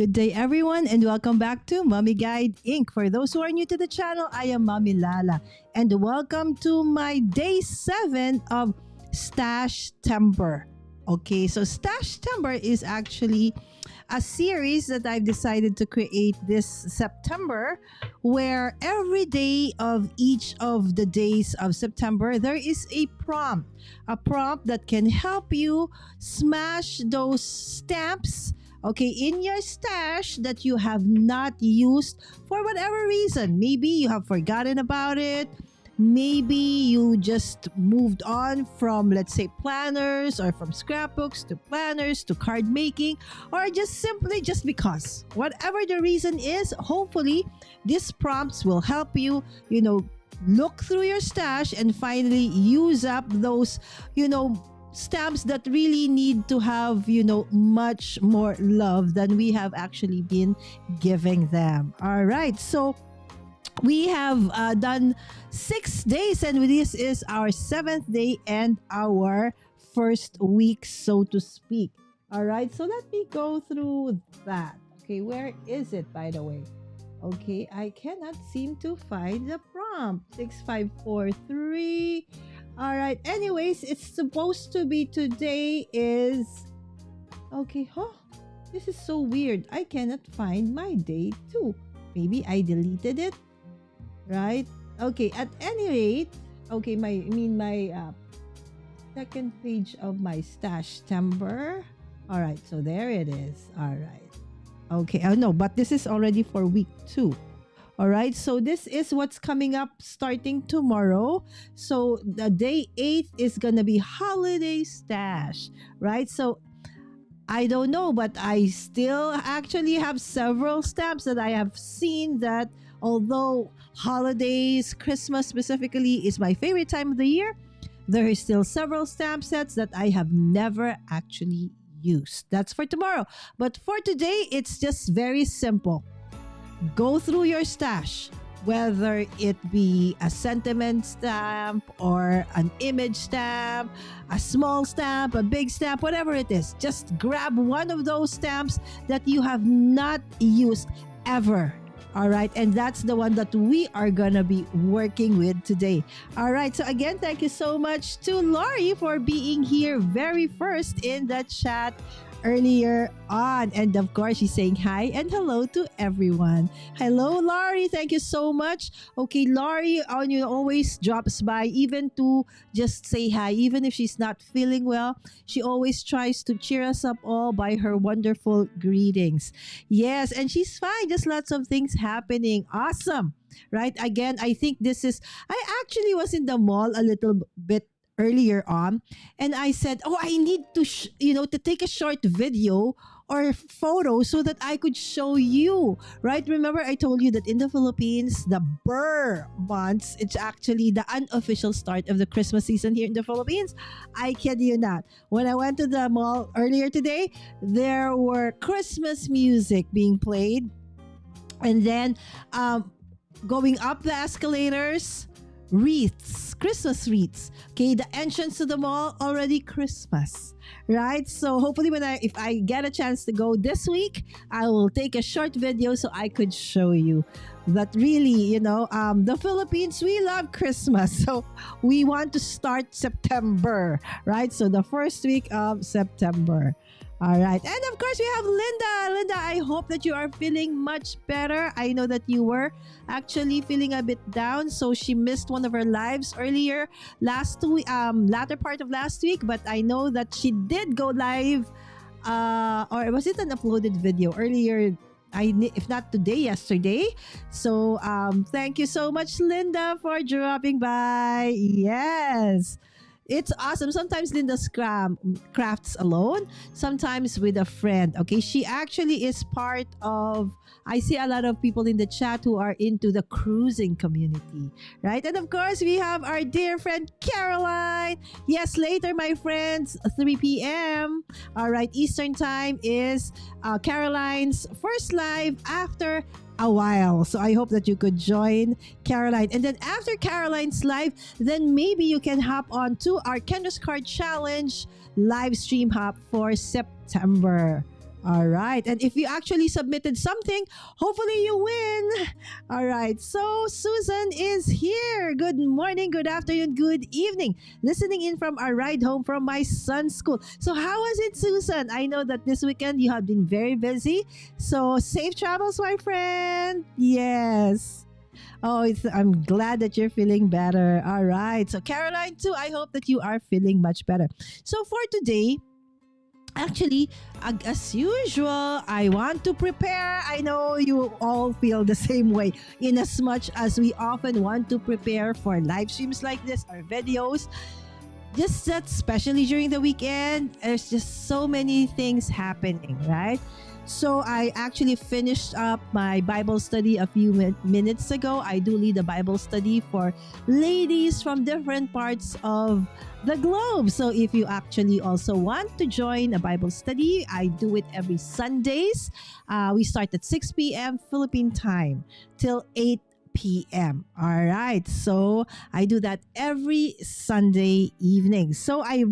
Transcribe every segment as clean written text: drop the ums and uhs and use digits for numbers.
Good day, everyone, and welcome back to Mommy Guide Inc. For those who are new to the channel, I am Mommy Lala, and welcome to my day 7 of Stash-tember. Okay, so Stash-tember is actually a series that I've decided to create this September, where every day of each of the days of September, there is a prompt that can help you smash those stamps, okay, in your stash that you have not used for whatever reason. Maybe you have forgotten about it. Maybe you just moved on from, let's say, planners, or from scrapbooks to planners to card making, or just simply just because. Whatever the reason is, hopefully these prompts will help you, look through your stash and finally use up those, stamps that really need to have, much more love than we have actually been giving them. All right. So we have done 6 days, and this is our 7th day and our first week, so to speak. All right. So let me go through that. Okay. Where is it, by the way? Okay. I cannot seem to find the prompt. 6543. All right. Anyways, it's supposed to be today is... Okay. This is so weird. I cannot find my day 2. Maybe I deleted it. Right? Okay. At any rate, okay, my second page of my Stash-tember. All right. So there it is. All right. Okay. Oh, no, but this is already for week 2. All right, so this is what's coming up starting tomorrow. So the day 8 is going to be holiday stash, right? So I don't know, but I still actually have several stamps that I have seen that, although holidays, Christmas specifically, is my favorite time of the year, there is still several stamp sets that I have never actually used. That's for tomorrow. But for today, it's just very simple. Go through your stash, whether it be a sentiment stamp or an image stamp, a small stamp, a big stamp, whatever it is. Just grab one of those stamps that you have not used ever. All right. And that's the one that we are going to be working with today. All right. So again, thank you so much to Laurie for being here very first in the chat earlier on, and of course she's saying hi and hello to everyone. Hello, Laurie, thank you so much. Okay, Laurie always drops by, even to just say hi, even if she's not feeling well. She always tries to cheer us up all by her wonderful greetings. Yes, and she's fine, just lots of things happening. Awesome. Right? Again, I think I actually was in the mall a little bit earlier on, and I said, I need to to take a short video or photo so that I could show you, right? Remember I told you that in the Philippines, the Burr months, it's actually the unofficial start of the Christmas season here in the Philippines. I kid you not, when I went to the mall earlier today, there were Christmas music being played, and then going up the escalators, wreaths, Christmas wreaths. Okay, the entrance to the mall, already Christmas, right? So hopefully if I get a chance to go this week, I will take a short video so I could show you that really, the Philippines, we love Christmas. So we want to start September, right? So the first week of September. All right. And of course, we have Linda. Linda, I hope that you are feeling much better. I know that you were actually feeling a bit down. So she missed one of her lives earlier last week, latter part of last week. But I know that she did go live, or was it an uploaded video earlier? If not today, yesterday. So thank you so much, Linda, for dropping by. Yes. It's awesome. Sometimes Linda crafts alone, sometimes with a friend. Okay, she actually is part of... I see a lot of people in the chat who are into the cruising community, right? And of course, we have our dear friend Caroline. Yes, later, my friends, 3 p.m. All right, Eastern time is Caroline's first live after a while. So I hope that you could join Caroline. And then after Caroline's live, then maybe you can hop on to our Kendra's Card Challenge live stream hop for September. All right. And if you actually submitted something, hopefully you win. All right. So Susan is here. Good morning, good afternoon, good evening. Listening in from our ride home from my son's school. So how was it, Susan? I know that this weekend you have been very busy. So safe travels, my friend. Yes. Oh, I'm glad that you're feeling better. All right. So Caroline too, I hope that you are feeling much better. So for today, actually, as usual, I want to prepare. I know you all feel the same way, in as much as we often want to prepare for live streams like this or videos. Just that, especially during the weekend, there's just so many things happening, right? So I actually finished up my Bible study a few minutes ago. I do lead a Bible study for ladies from different parts of the globe. So if you actually also want to join a Bible study, I do it every Sundays. We start at 6 p.m. Philippine time till 8 p.m. All right. So I do that every Sunday evening. So I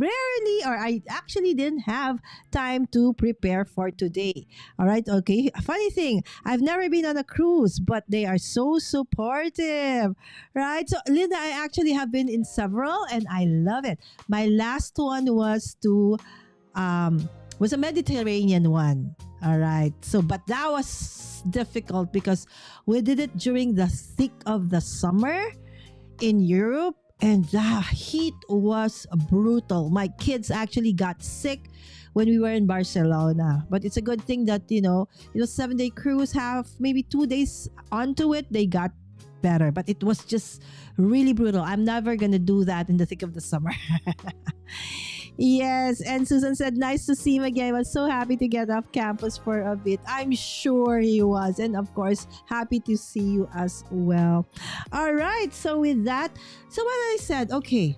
actually didn't have time to prepare for today. All right. Okay. Funny thing, I've never been on a cruise, but they are so supportive. Right. So Linda, I actually have been in several and I love it. My last one was was a Mediterranean one. All right. So, but that was difficult because we did it during the thick of the summer in Europe and the heat was brutal. My kids actually got sick when we were in Barcelona. But it's a good thing that, it was 7-day cruise, have maybe 2 days onto it, they got better. But it was just really brutal. I'm never going to do that in the thick of the summer. Yes, and Susan said, nice to see him again. I was so happy to get off campus for a bit. I'm sure he was. And of course, happy to see you as well. All right, so with that, so what I said, okay,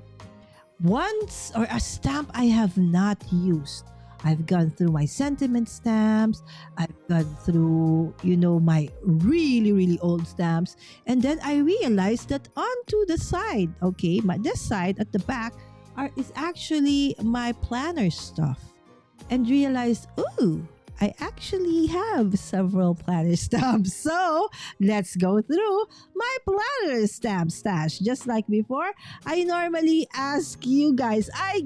once or a stamp I have not used. I've gone through my sentiment stamps. I've gone through, my really, really old stamps. And then I realized that onto the side, okay, this side at the back, is actually my planner stuff, and realized, ooh, I actually have several planner stamps. So let's go through my planner stamp stash. Just like before, I normally ask you guys, I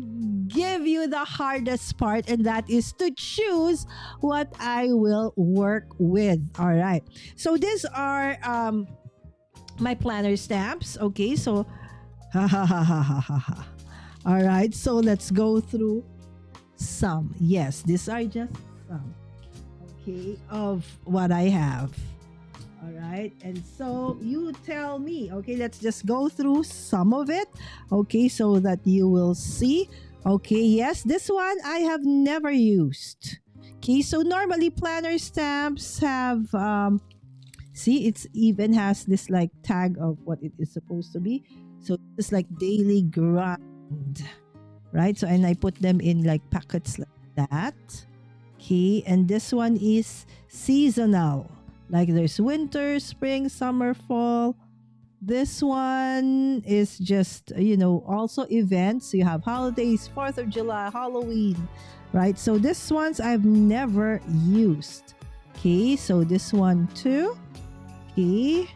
give you the hardest part, and that is to choose what I will work with. All right. So these are my planner stamps. Okay. So, ha ha ha ha ha ha ha. All right, so let's go through some. Yes, these are just some, okay, of what I have. All right, and so you tell me, okay, let's just go through some of it, okay, so that you will see. Okay, yes, this one I have never used. Okay, so normally planner stamps have, see, it's even has this like tag of what it is supposed to be. So it's like daily grind. Right, so and I put them in like packets like that. Okay, and this one is seasonal, like there's winter, spring, summer, fall. This one is just, also events. You have holidays, 4th of July, Halloween, right? So this one's I've never used. Okay, so this one too. Okay,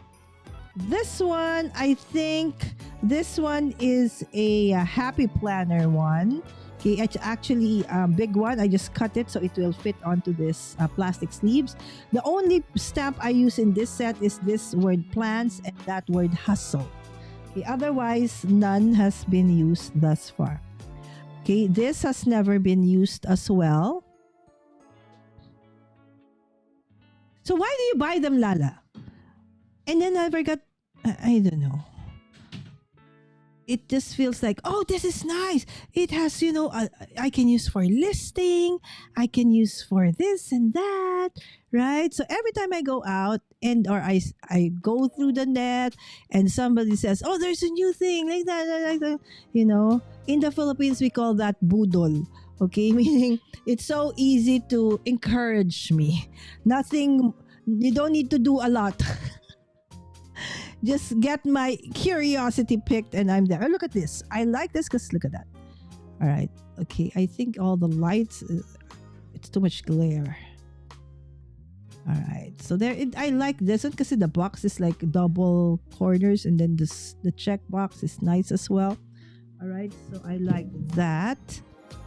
this one, I think this one is a happy planner one. Okay, it's actually a big one. I just cut it so it will fit onto this plastic sleeves. The only stamp I use in this set is this word plans and that word hustle. Okay, otherwise, none has been used thus far. Okay, this has never been used as well. So why do you buy them, Lala? And then I forgot, I don't know. It just feels like, oh, this is nice. It has, I can use for listing. I can use for this and that, right? So every time I go out or I go through the net and somebody says, oh, there's a new thing like that. In the Philippines, we call that budol. Okay, meaning it's so easy to encourage me. Nothing, you don't need to do a lot. Just get my curiosity picked and I'm there. Oh, look at this. I like this because look at that. All right. Okay. I think all the lights, it's too much glare. All right. So there, I like this one because the box is like double corners, and then the check box is nice as well. All right. So I like that.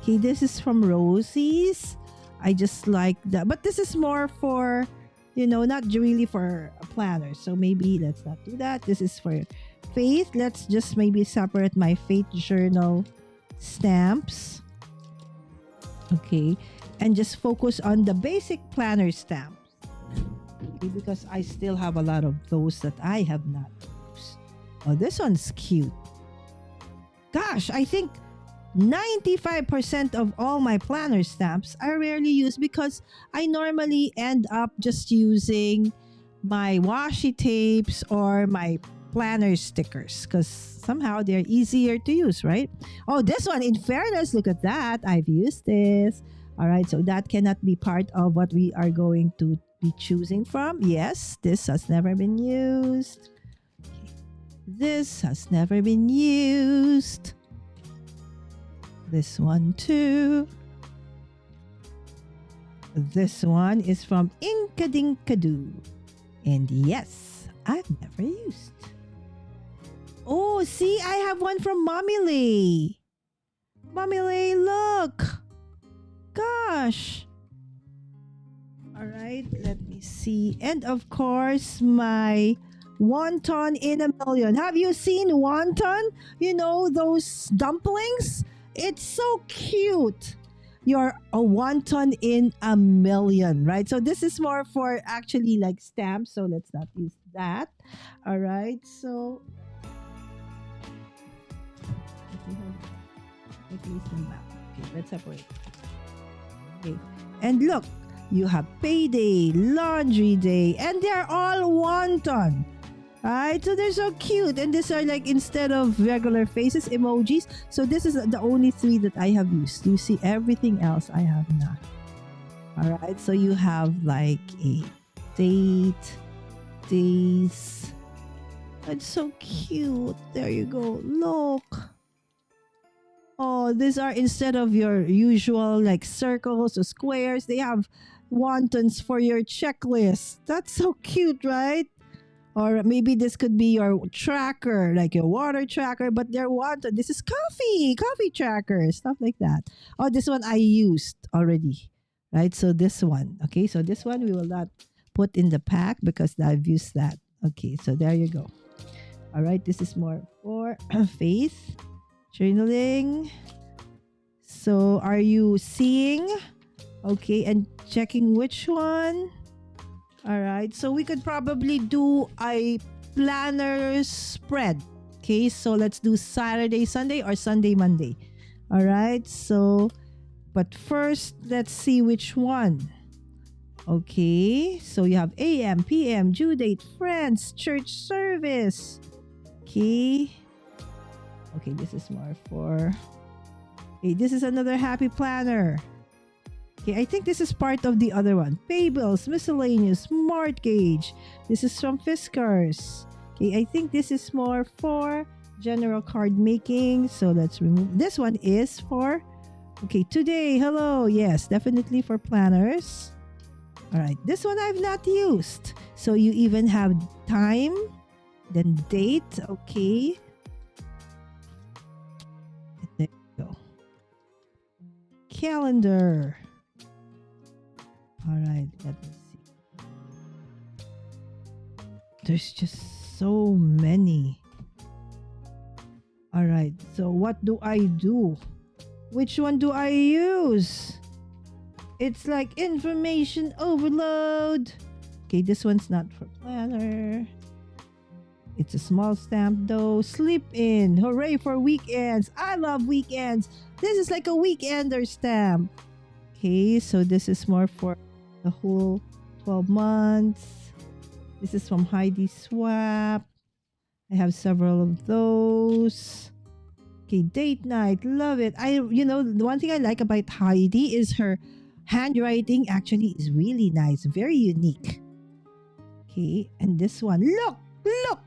Okay, this is from Rosie's. I just like that, but this is more for, not really for a planner. So maybe let's not do that. This is for Faith. Let's just maybe separate my Faith journal stamps. Okay, and just focus on the basic planner stamps. Okay, because I still have a lot of those that I have not used. Oh, this one's cute. Gosh, I think 95% of all my planner stamps I rarely use because I normally end up just using my washi tapes or my planner stickers because somehow they're easier to use, right? Oh, this one, in fairness, look at that. I've used this. All right, so that cannot be part of what we are going to be choosing from. Yes, this has never been used. This has never been used. This one too. This one is from Inkadinkadoo. And yes, I've never used. Oh, see, I have one from Mommy Lay. Mommy Lay, look. Gosh. All right, let me see. And of course, my wonton in a million. Have you seen wonton? Those dumplings? It's so cute. You're a wonton in a million, right? So this is more for actually like stamps. So let's not use that. All right. So let me stand back. Okay, let's separate. Okay. And look, you have payday, laundry day, and they're all wonton. Right, so they're so cute, and these are like instead of regular faces, emojis. So this is the only 3 that I have used. You see, everything else I have not. All right, so you have like a date, days. It's so cute. There you go. Look. Oh, these are instead of your usual like circles or squares, they have wontons for your checklist. That's so cute, right? Or maybe this could be your tracker, like your water tracker, but they're wonton. This is coffee tracker, stuff like that. Oh, this one I used already, right? So this one, okay? So this one we will not put in the pack because I've used that. Okay, so there you go. All right, this is more for Faith. Journaling. So are you seeing? Okay, and checking which one? All right, so we could probably do a planner spread. Okay, so let's do Saturday, Sunday, or Sunday, Monday. All right, so, but first, let's see which one. Okay, so you have AM, PM, due date, friends, church service. Okay. Okay, this is more for... Okay, this is another happy planner. Okay, I think this is part of the other one. Pay bills, miscellaneous, mortgage. This is from Fiskars. Okay, I think this is more for general card making. So let's remove. This one is for... Okay, today, hello. Yes, definitely for planners. All right, this one I've not used. So you even have time, then date. Okay. There you go. Calendar. All right, let me see. There's just so many. All right, so what do I do? Which one do I use? It's like information overload. Okay, this one's not for planner. It's a small stamp though. Sleep in. Hooray for weekends. I love weekends. This is like a weekender stamp. Okay, so this is more for the whole 12 months. This is from Heidi Swap. I have several of those. Okay, date night. Love it. The one thing I like about Heidi is her handwriting actually is really nice. Very unique. Okay, and this one. Look!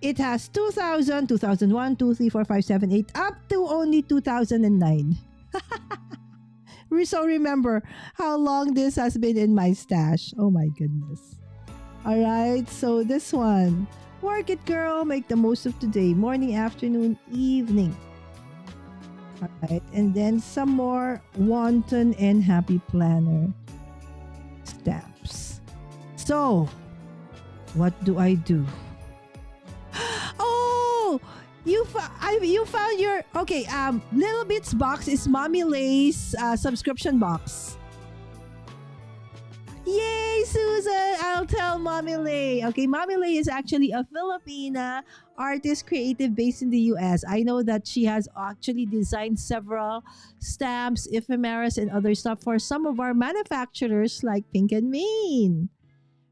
It has 2000, 2001, 2, 3, 4, 5, 7, 8, up to only 2009. So remember how long this has been in my stash. Oh my goodness. All right, so this one. Work it, girl. Make the most of today. Morning, afternoon, evening. All right, and then some more wanton and happy planner stamps. So, what do I do? Oh, you found your okay. Little Bits box is Mommy Lay's subscription box. Yay, Susan! I'll tell Mommy Lay. Okay, Mommy Lay is actually a Filipina artist creative based in the US. I know that she has actually designed several stamps, ephemeras, and other stuff for some of our manufacturers like Pink and Main.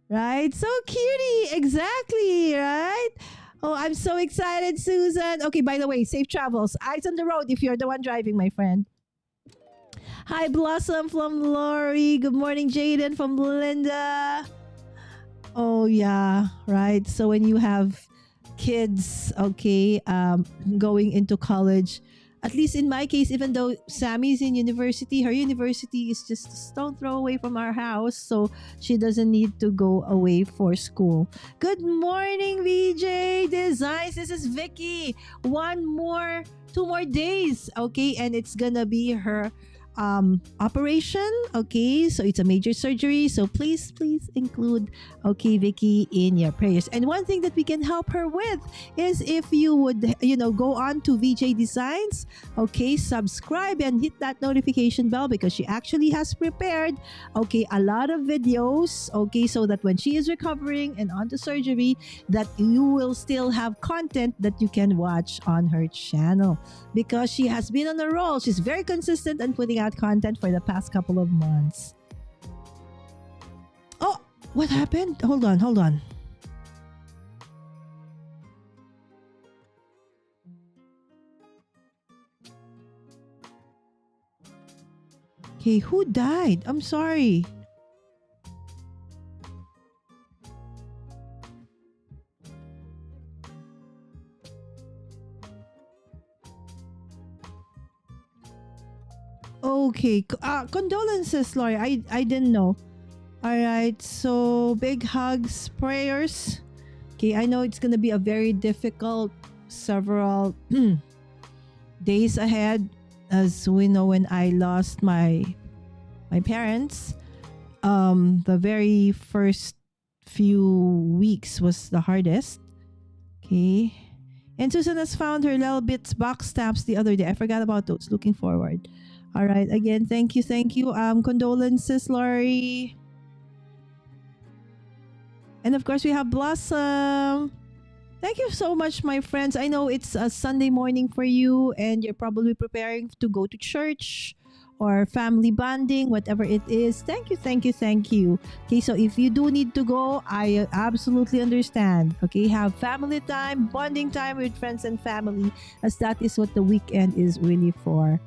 Right? So cutie! Exactly, right? Oh, I'm so excited, Susan. Okay, by the way, safe travels. Eyes on the road if you're the one driving, my friend. Hi, Blossom from Lori. Good morning, Jaden from Linda. Oh, yeah, right. So when you have kids, okay, going into college, at least in my case, even though Sammy's in university, her university is just a stone throw away from our house. So she doesn't need to go away for school. Good morning, VJ Designs. This is Vicky. 2 more days, okay? And it's gonna be her operation, okay? So it's a major surgery, so please include, okay, Vicky, in your prayers. And one thing that we can help her with is if you would, go on to VJ Designs, okay, subscribe and hit that notification bell, because she actually has prepared, okay, a lot of videos, okay, so that when she is recovering and on to surgery, that you will still have content that you can watch on her channel, because she has been on a roll. She's very consistent and putting out content for the past couple of months. Oh, what happened? Hold on. Okay, who died? I'm sorry. Okay, condolences, Lori. I didn't know. All right, so big hugs, prayers. Okay, I know it's gonna be a very difficult several days ahead, as we know when I lost my parents. The very first few weeks was the hardest. Okay, and Susan has found her Little Bits box stamps the other day. I forgot about those. Looking forward. All right. Again, thank you. Condolences, Lori. And of course, we have Blossom. Thank you so much, my friends. I know it's a Sunday morning for you, and you're probably preparing to go to church or family bonding, whatever it is. Thank you. Okay, so if you do need to go, I absolutely understand. Okay, have family time, bonding time with friends and family, as that is what the weekend is really for.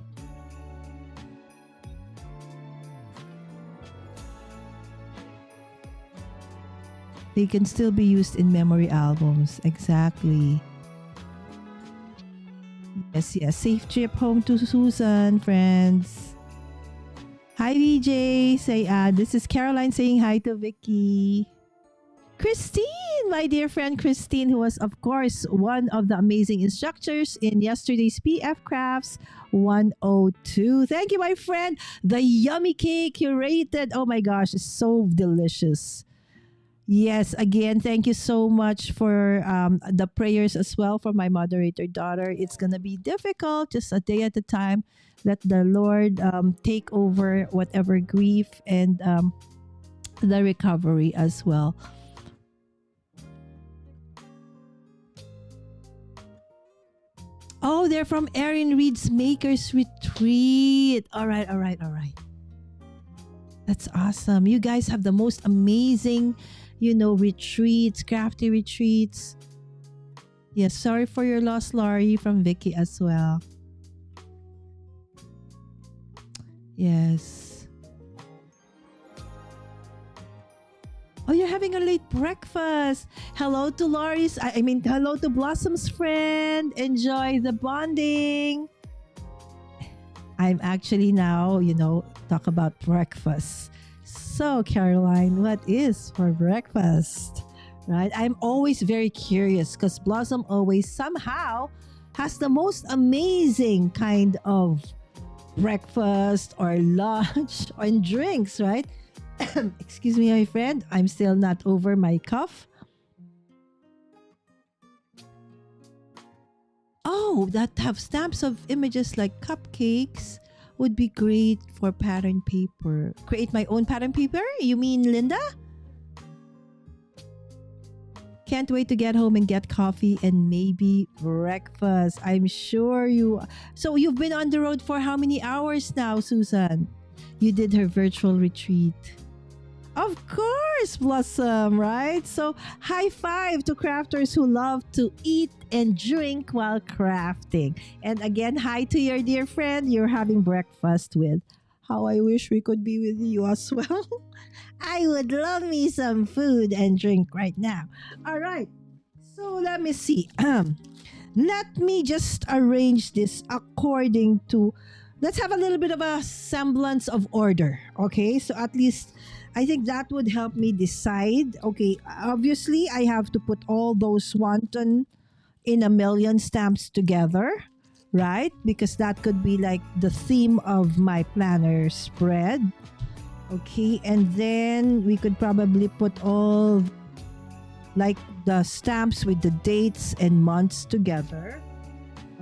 They can still be used in memory albums. Exactly. Yes. Safe trip home to Susan, friends. Hi, VJ. This is Caroline saying hi to Vicky. Christine, my dear friend Christine, who was, of course, one of the amazing instructors in yesterday's PF Crafts 102. Thank you, my friend. The yummy cake you rated. Oh my gosh, it's so delicious. Yes, again, thank you so much for the prayers as well for my moderator daughter. It's going to be difficult, just a day at a time. Let the Lord take over whatever grief and the recovery as well. Oh, they're from Erin Reed's Makers Retreat. All right. That's awesome. You guys have the most amazing, retreats, crafty retreats. Yes, sorry for your loss, Laurie, from Vicky as well. Yes. Oh, you're having a late breakfast. Hello to Laurie's, hello to Blossom's friend. Enjoy the bonding. I'm actually now, talk about breakfast. So, Caroline, what is for breakfast? Right? I'm always very curious because Blossom always somehow has the most amazing kind of breakfast or lunch or drinks, right? Excuse me, my friend. I'm still not over my cough. Oh, that have stamps of images like cupcakes would be great for pattern paper. Create my own pattern paper? You mean Linda? Can't wait to get home and get coffee and maybe breakfast. I'm sure you. So you've been on the road for how many hours now, Susan? You did her virtual retreat. Of course, Blossom, right? So, high five to crafters who love to eat and drink while crafting. And again, hi to your dear friend you're having breakfast with. How I wish we could be with you as well. I would love me some food and drink right now. All right. So, let me see. Let me just arrange this according to. Let's have a little bit of a semblance of order. Okay. So, at least I think that would help me decide. Okay, obviously, I have to put all those wanton in a million stamps together, right? Because that could be like the theme of my planner spread. Okay, and then we could probably put all like the stamps with the dates and months together.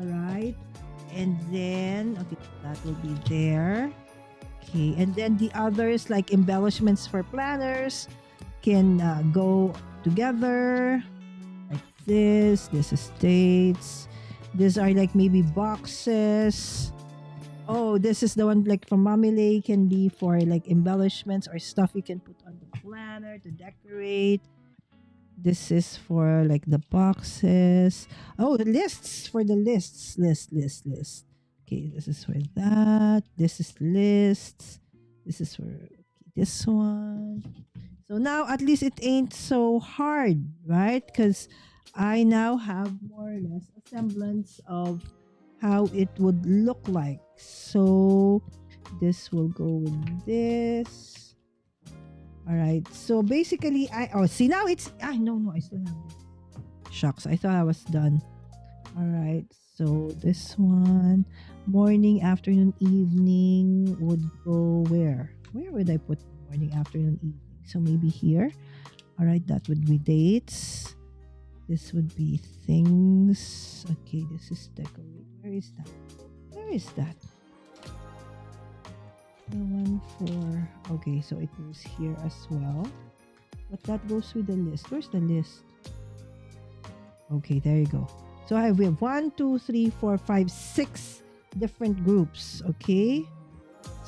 All right, and then, okay, that will be there. Okay, and then the others like embellishments for planners can go together like this. This is dates. These are like maybe boxes. Oh, this is the one like from Mamile can be for like embellishments or stuff you can put on the planner to decorate. This is for like the boxes. Oh, the lists for the lists. List. Okay, this is for that. This is lists. This is for this one. So now at least it ain't so hard, right? Because I now have more or less a semblance of how it would look like. So this will go with this. All right. So basically, see now it's no, I still have this. Shucks, I thought I was done. All right. So this one, morning, afternoon, evening would go where? Where would I put morning, afternoon, evening? So maybe here. All right, that would be dates. This would be things. Okay, this is decorate. Where is that? Where is that? The one for, okay, so it goes here as well. But that goes with the list. Where's the list? Okay, there you go. So I have 1, 2, 3, 4, 5, 6 different groups. Okay.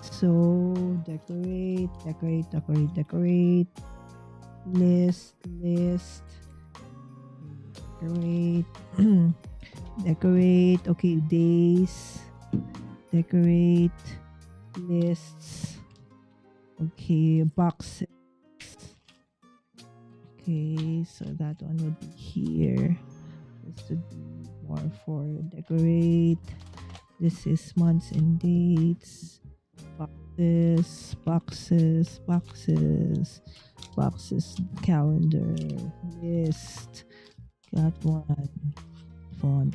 So decorate. List. Decorate. Decorate. Okay, days. Decorate. Lists. Okay, boxes. Okay, so that one would be here. This would be more for decorate. This is months and dates. Boxes, calendar, list. Got one. Font,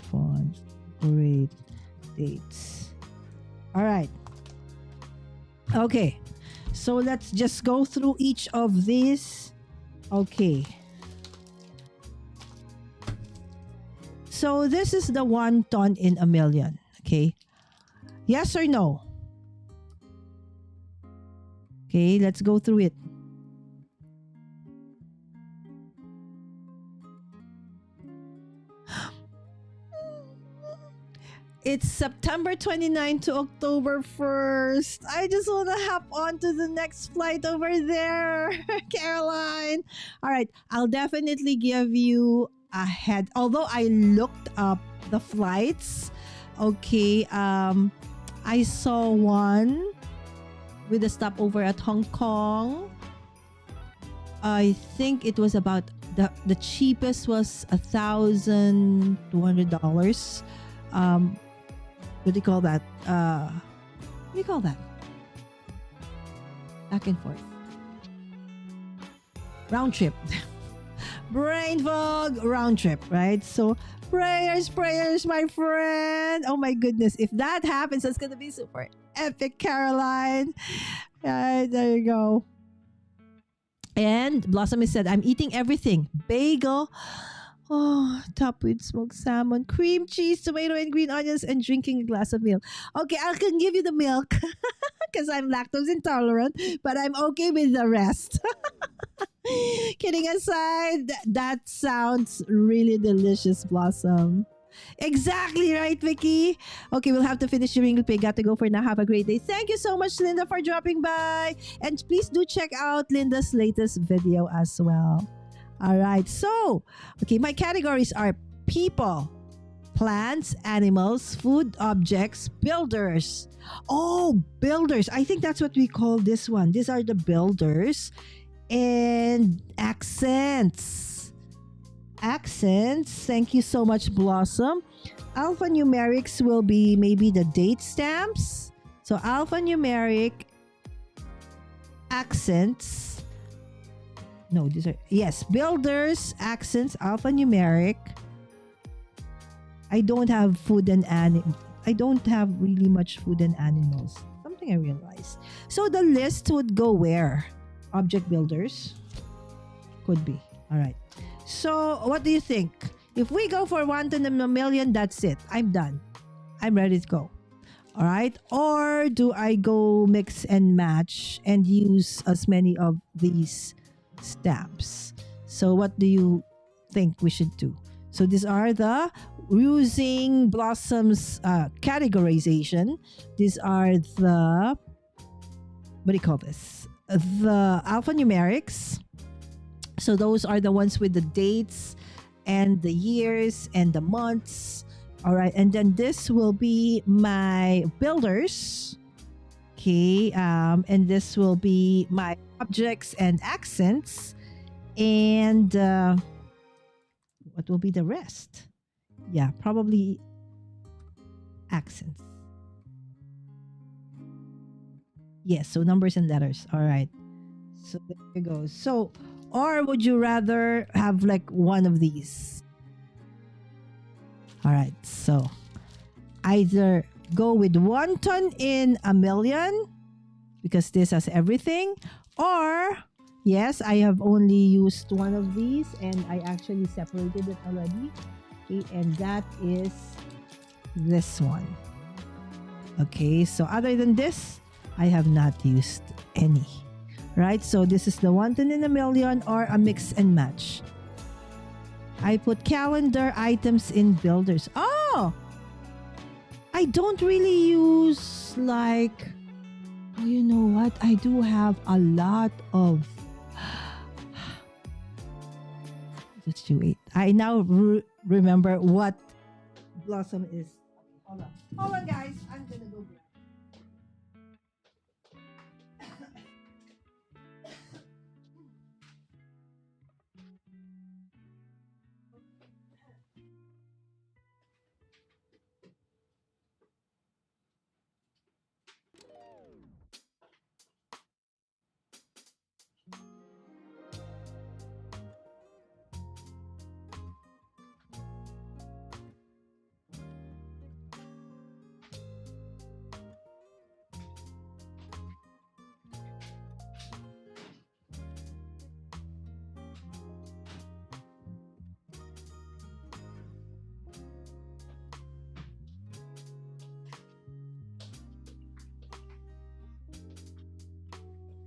decorate, dates. All right. Okay. So let's just go through each of these. Okay. So this is the 1 ton in a million. Okay. Yes or no? Okay, let's go through it. It's September 29 to October 1st. I just want to hop on to the next flight over there, Caroline. All right, I'll definitely give you a head. Although I looked up the flights, okay, I saw one with a stopover at Hong Kong. I think it was about the cheapest was $1,200. What do you call that? What do you call that? Back and forth. Round trip. Brain fog, round trip, right? So prayers, my friend. Oh my goodness. If that happens, that's going to be super epic, Caroline. Right, there you go. And Blossom has said, I'm eating everything. Bagel. Oh, topped with smoked salmon, cream cheese, tomato, and green onions, and drinking a glass of milk. Okay, I can give you the milk because I'm lactose intolerant, but I'm okay with the rest. Kidding aside, that sounds really delicious, Blossom. Exactly right, Vicky. Okay, we'll have to finish your Ringle Pay. Got to go for now. Have a great day. Thank you so much, Linda, for dropping by. And please do check out Linda's latest video as well. All right, so, okay, my categories are people, plants, animals, food, objects, builders. Oh, builders. I think that's what we call this one. These are the builders. And accents. Accents. Thank you so much, Blossom. Alphanumerics will be maybe the date stamps. So alphanumeric, accents. No, these are, yes, builders, accents, alphanumeric. I don't have food and I don't have really much food and animals. Something I realized. So the list would go where? Object builders? Could be. All right. So what do you think? If we go for 1 to a million, that's it. I'm done. I'm ready to go. All right. Or do I go mix and match and use as many of these stamps? So what do you think we should do? So these are the using Blossom's categorization. These are the, what do you call this? The alphanumerics. So those are the ones with the dates and the years and the months. All right. And then this will be my builders. Okay. And this will be my objects and accents. And what will be the rest? Yeah, probably accents. Yes, so numbers and letters. All right. So there you go. So, or would you rather have like one of these? All right. So, either go with 1 ton in a million because this has everything, or yes, I have only used one of these and I actually separated it already. Okay, and that is this one. Okay, so other than this, I have not used any. Right, so this is the 1 ton in a million or a mix and match. I put calendar items in builders. Oh, I don't really use like, oh, you know what? I do have a lot of. Just you wait. I now remember what Blossom is. Hold on. Hold on, guys. I'm gonna go grab.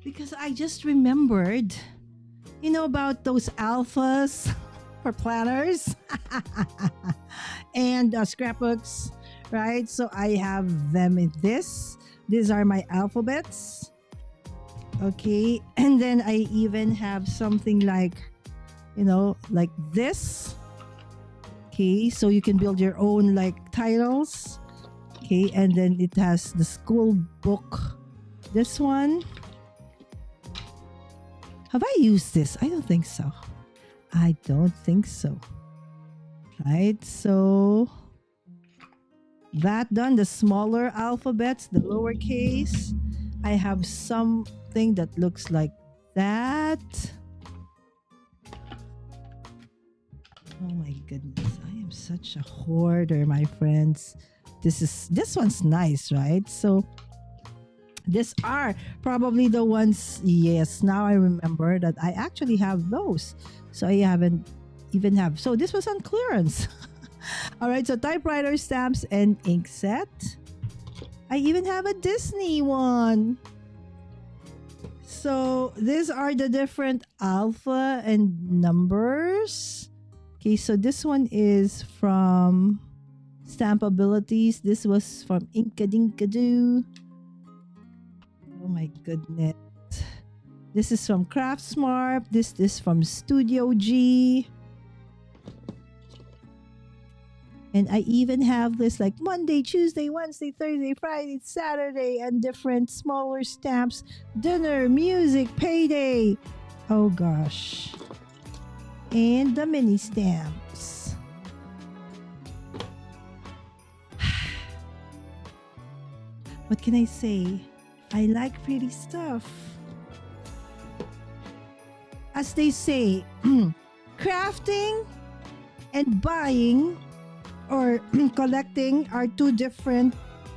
Because I just remembered, you know, about those alphas for planners and scrapbooks, right? So I have them in this. These are my alphabets. Okay. And then I even have something like, you know, like this. Okay. So you can build your own like titles. Okay. And then it has the school book. This one. Have I used this? I don't think so. I don't think so. Right? So, that done. The smaller alphabets, the lowercase. I have something that looks like that. Oh my goodness, I am such a hoarder, my friends. This one's nice, right? So these are probably the ones. Yes, now I remember that I actually have those. So I haven't even have. So this was on clearance. All right, so typewriter stamps and ink set. I even have a Disney one. So these are the different alpha and numbers. Okay, so this one is from Stamp Abilities. This was from Inkadinkadoo. Oh my goodness. This is from Craftsmart. This is from Studio G. And I even have this like Monday, Tuesday, Wednesday, Thursday, Friday, Saturday, and different smaller stamps. Dinner, music, payday. Oh gosh. And the mini stamps. What can I say? I like pretty stuff. As they say, crafting and buying or collecting are two different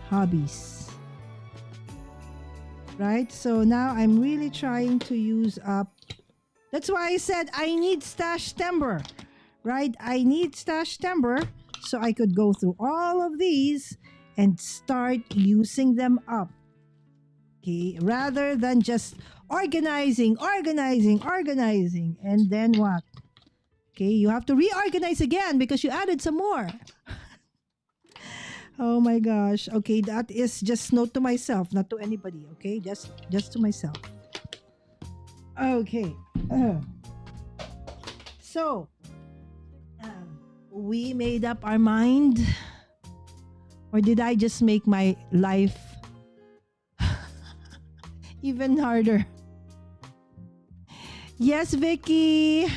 hobbies. Right? So now I'm really trying to use up. That's why I said I need Stash-tember. Right? I need Stash-tember so I could go through all of these and start using them up. Okay? Rather than just organizing, and then what? Okay, you have to reorganize again because you added some more. Oh my gosh. Okay, that is just note to myself, not to anybody. Okay, just to myself. Okay. So, we made up our mind, or did I just make my life even harder? Yes, Vicky.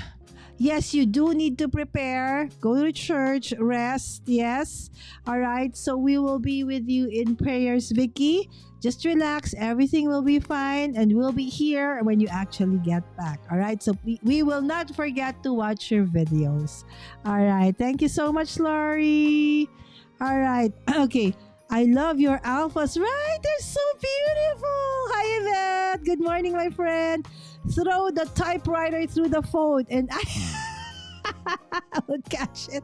Yes, you do need to prepare. Go to church, rest. Yes. All right. So we will be with you in prayers, Vicky. Just relax. Everything will be fine. And we'll be here when you actually get back. All right. So we will not forget to watch your videos. All right. Thank you so much, Lori. All right. Okay. I love your alphas, right? They're so beautiful. Hi, Yvette. Good morning, my friend. Throw the typewriter through the phone and I will catch it.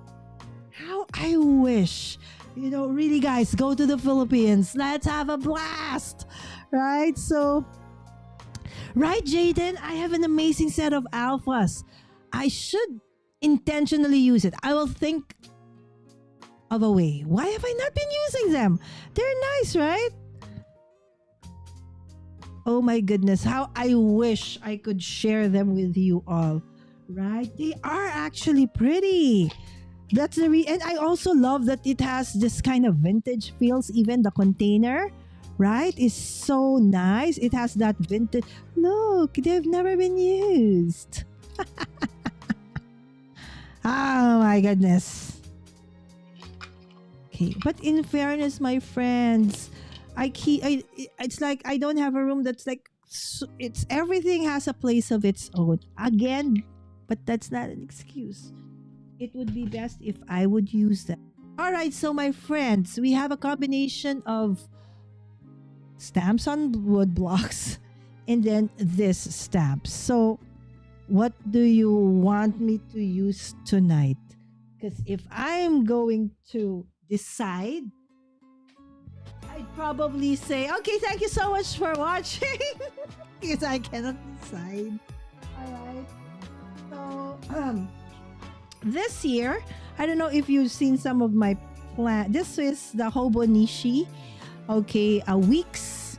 How I wish. Really, guys, go to the Philippines. Let's have a blast. Right? So, right, Jaden? I have an amazing set of alphas. I should intentionally use it. I will think of a way. Why have I not been using them? They're nice, right? Oh my goodness, how I wish I could share them with you all. Right? They are actually pretty. That's the and I also love that it has this kind of vintage feels. Even the container, right, is so nice. It has that vintage. Look, they've never been used. Oh my goodness. Okay, but in fairness, my friends, it's like I don't have a room that's like it's everything has a place of its own. Again, but that's not an excuse. It would be best if I would use them. All right, so my friends, we have a combination of stamps on wood blocks and then this stamp. So, what do you want me to use tonight? Because if I'm going to decide, I'd probably say, okay, thank you so much for watching. Because I cannot decide. Alright. So, this year, I don't know if you've seen some of my plan. This is the Hobonishi. Okay, a weeks.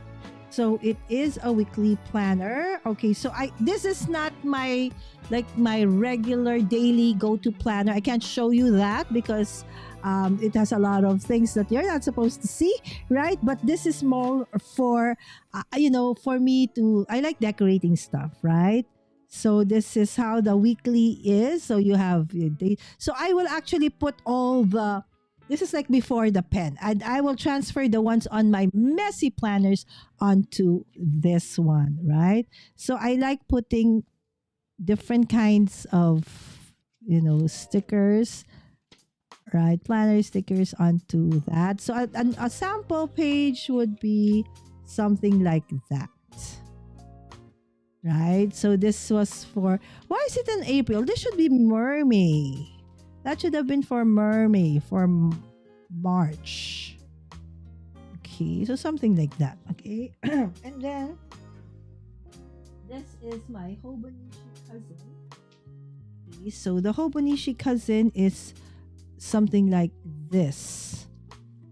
So it is a weekly planner. Okay, so this is not my regular daily go-to planner. I can't show you that because it has a lot of things that you're not supposed to see, right? But this is more for, for me to, I like decorating stuff, right? So this is how the weekly is. So you have your day. So I will actually put all the This is like before the pen. And I will transfer the ones on my messy planners onto this one, right? So I like putting different kinds of, stickers, right? Planner stickers onto that. So a sample page would be something like that. Right? So this was for, why is it in April? This should be Mermaid. That should have been for Mermaid for March. Okay, so something like that. Okay. And then this is my Hobonichi cousin. Okay, so the Hobonichi cousin is something like this.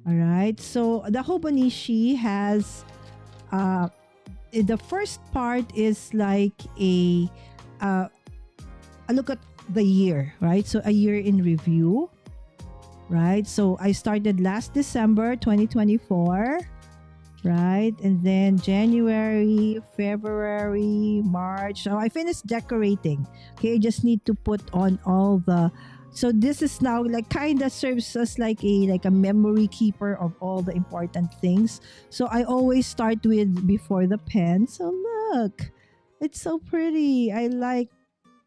All right. So the Hobonichi has the first part is like a look at the year, right? So a year in review, right? So I started last December 2024, right? And then January, February, March. So I finished decorating. Okay, I just need to put on all the. So this is now like kind of serves as like a memory keeper of all the important things. So I always start with before the pen. So look, it's so pretty. I like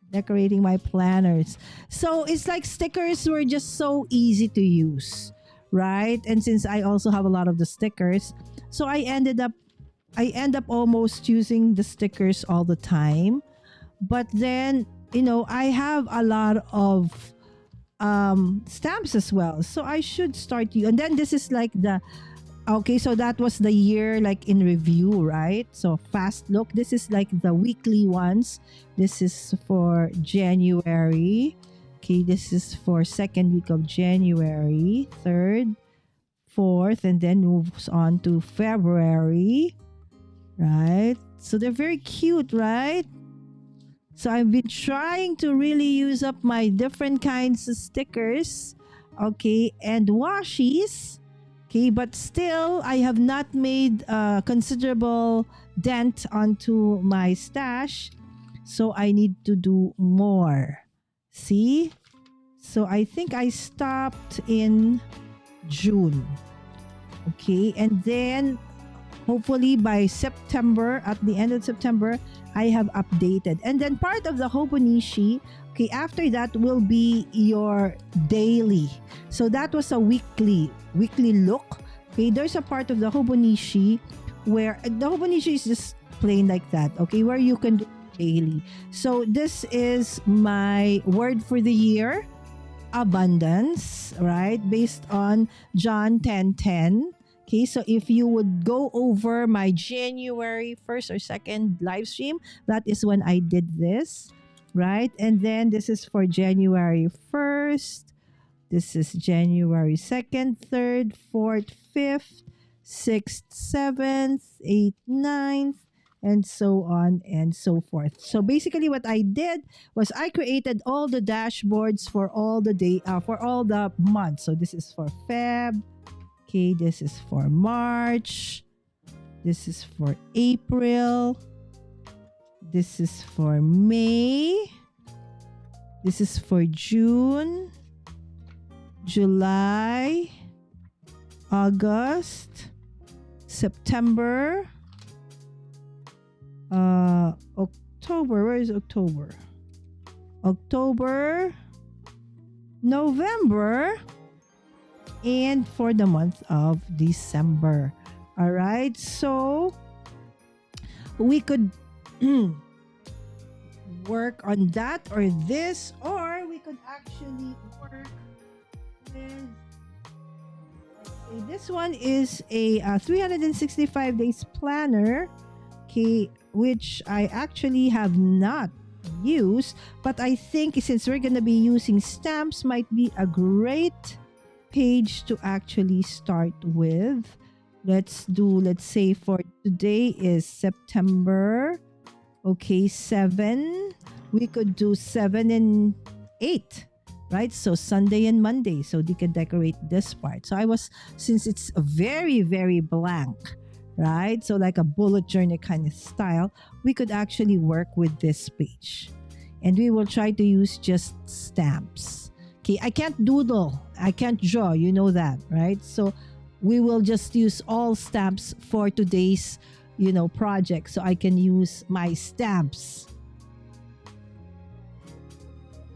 decorating my planners. So it's like stickers were just so easy to use, right? And since I also have a lot of the stickers, so I end up almost using the stickers all the time. But then, I have a lot of stamps as well, so I should start you. And then this is like so that was the year like in review, right? So fast look, this is like the weekly ones. This is for January. Okay, this is for second week of January, third, fourth, and then moves on to February, right? So they're very cute, right? So I've been trying to really use up my different kinds of stickers, okay, and washies, okay, but still I have not made a considerable dent onto my stash, so I need to do more. See? So I think I stopped in June, okay, and then hopefully by September, at the end of September, I have updated. And then part of the Hobonichi, okay, after that will be your daily. So that was a weekly look. Okay, there's a part of the Hobonichi where the Hobonichi is just plain like that, okay, where you can do daily. So this is my word for the year, abundance, right? Based on John 10:10. Okay, so if you would go over my January 1st or 2nd live stream, that is when I did this, right? And then this is for January 1st. This is January 2nd, 3rd, 4th, 5th, 6th, 7th, 8th, 9th, and so on and so forth. So basically what I did was I created all the dashboards for all the for all the months. So this is for Feb. Okay, this is for March. This is for April. This is for May. This is for June, July, August, September, October. Where is October? October, November, and for the month of December. All right, so we could work on that or this, or we could actually work with, this one is a 365 days planner, okay, which I actually have not used, but I think since we're gonna be using stamps, might be a great page to actually start with. Let's say for today is September, okay, 7. We could do 7 and 8, right? So Sunday and Monday, so they can decorate this part. So since it's very, very blank, right? So like a bullet journal kind of style, we could actually work with this page. And we will try to use just stamps. Okay, I can't doodle. I can't draw. You know that, right? So we will just use all stamps for today's, project. So I can use my stamps.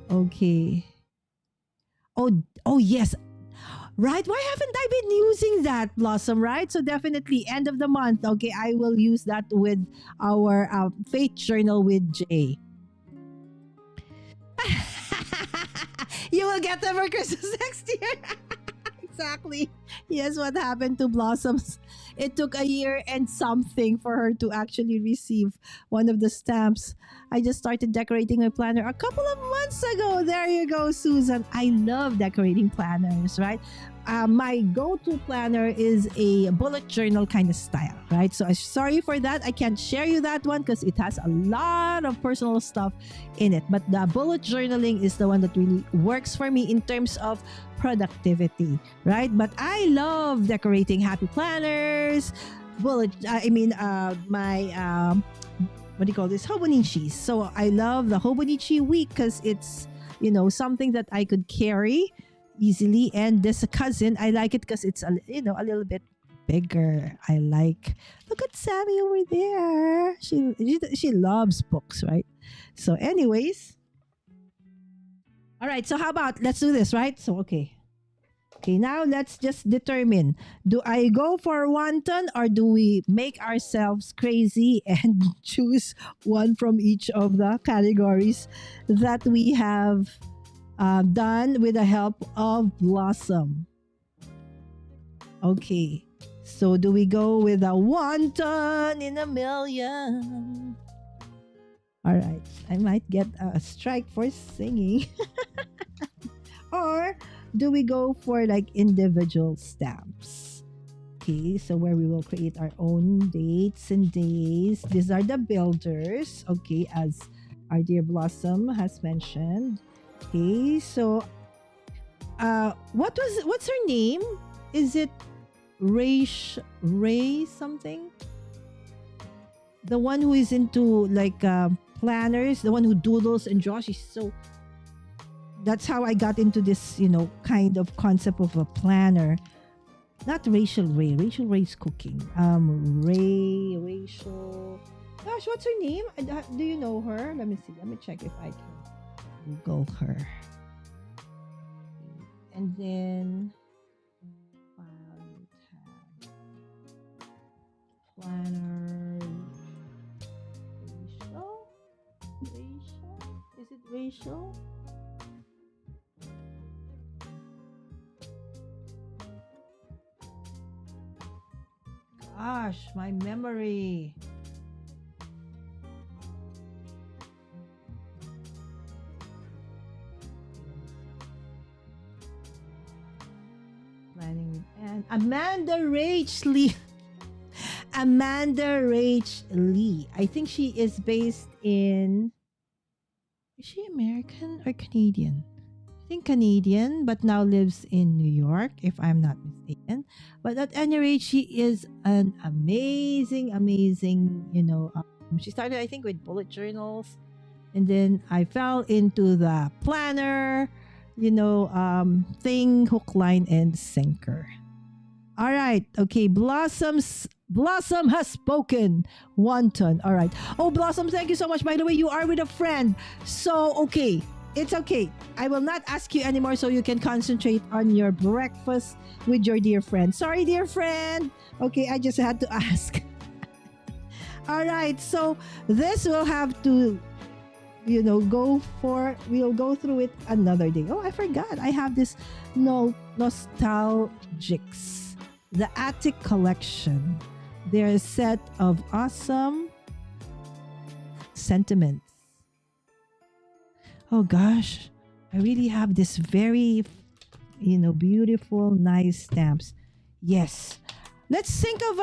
Okay. Oh yes. Right? Why haven't I been using that, Blossom? Right? So definitely end of the month. Okay, I will use that with our faith journal with Jay. You will get them for Christmas next year. Exactly. Yes, what happened to Blossoms? It took a year and something for her to actually receive one of the stamps. I just started decorating my planner a couple of months ago. There you go, Susan. I love decorating planners, right? My go-to planner is a bullet journal kind of style, right? So I'm sorry for that. I can't share you that one because it has a lot of personal stuff in it. But the bullet journaling is the one that really works for me in terms of productivity, right? But I love decorating happy planners, my what do you call this? Hobonichis. So I love the Hobonichi week because it's something that I could carry easily. And this cousin, I like it because it's a little bit bigger. I like. Look at Sammy over there. She loves books, right? So, anyways, all right. So how about let's do this, right? So okay. Okay, now let's just determine, do I go for wonton or do we make ourselves crazy and choose one from each of the categories that we have done with the help of Blossom? Okay, so do we go with a wonton in a million? All right, I might get a strike for singing. Or do we go for like individual stamps? Okay, so where we will create our own dates and days. These are the builders, okay, as our dear Blossom has mentioned. Okay, so what's her name? Is it Ray something? The one who is into like planners, the one who doodles and draws. She's so that's how I got into this, kind of concept of a planner. Not Rachel Ray. Rachel Ray's cooking. Rachel. Gosh, what's her name? Do you know her? Let me see. Let me check if I can Google her. And then planner. Rachel? Rachel? Is it Rachel? Gosh, my memory. Planning with Anne. Amanda Rach Lee. Amanda Rach Lee. I think she is based in. Is she American or Canadian? I think Canadian, but now lives in New York, if I'm not mistaken. But at any rate, she is an amazing, amazing, she started, I think, with bullet journals. And then I fell into the planner, thing, hook, line, and sinker. All right. Okay. Blossom has spoken. Wonton. All right. Oh, Blossom, thank you so much. By the way, you are with a friend. So, okay. It's okay. I will not ask you anymore so you can concentrate on your breakfast with your dear friend. Sorry, dear friend. Okay, I just had to ask. All right. So, this will have to we'll go through it another day. Oh, I forgot. I have this nostalgics. The Attic Collection. They're a set of awesome sentiments. Oh gosh, I really have this very, beautiful, nice stamps. Yes. Let's think of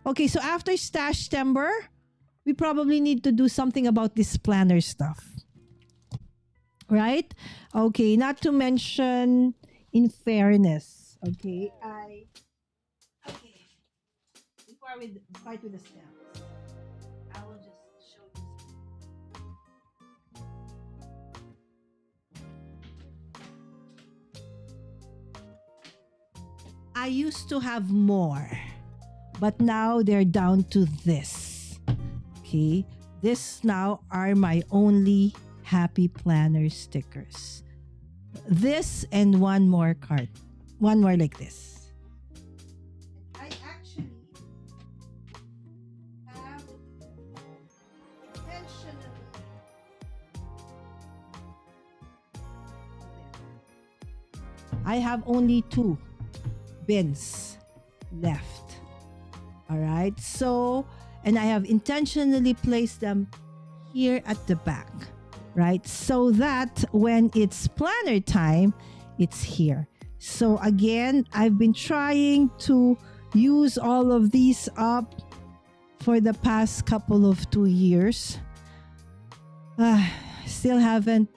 okay, so after Stash-tember, we probably need to do something about this planner stuff. Right? Okay, not to mention, in fairness, okay, before we fight with the stamps, I will just show you. I used to have more, but now they're down to this. Okay, this now are my only happy planner stickers. This and one more card, one more like this. I actually have intentionally. I have only two bins left. All right. So, and I have intentionally placed them here at the back, right? So that when it's planner time, it's here. So again, I've been trying to use all of these up for the past couple of 2 years. Still haven't,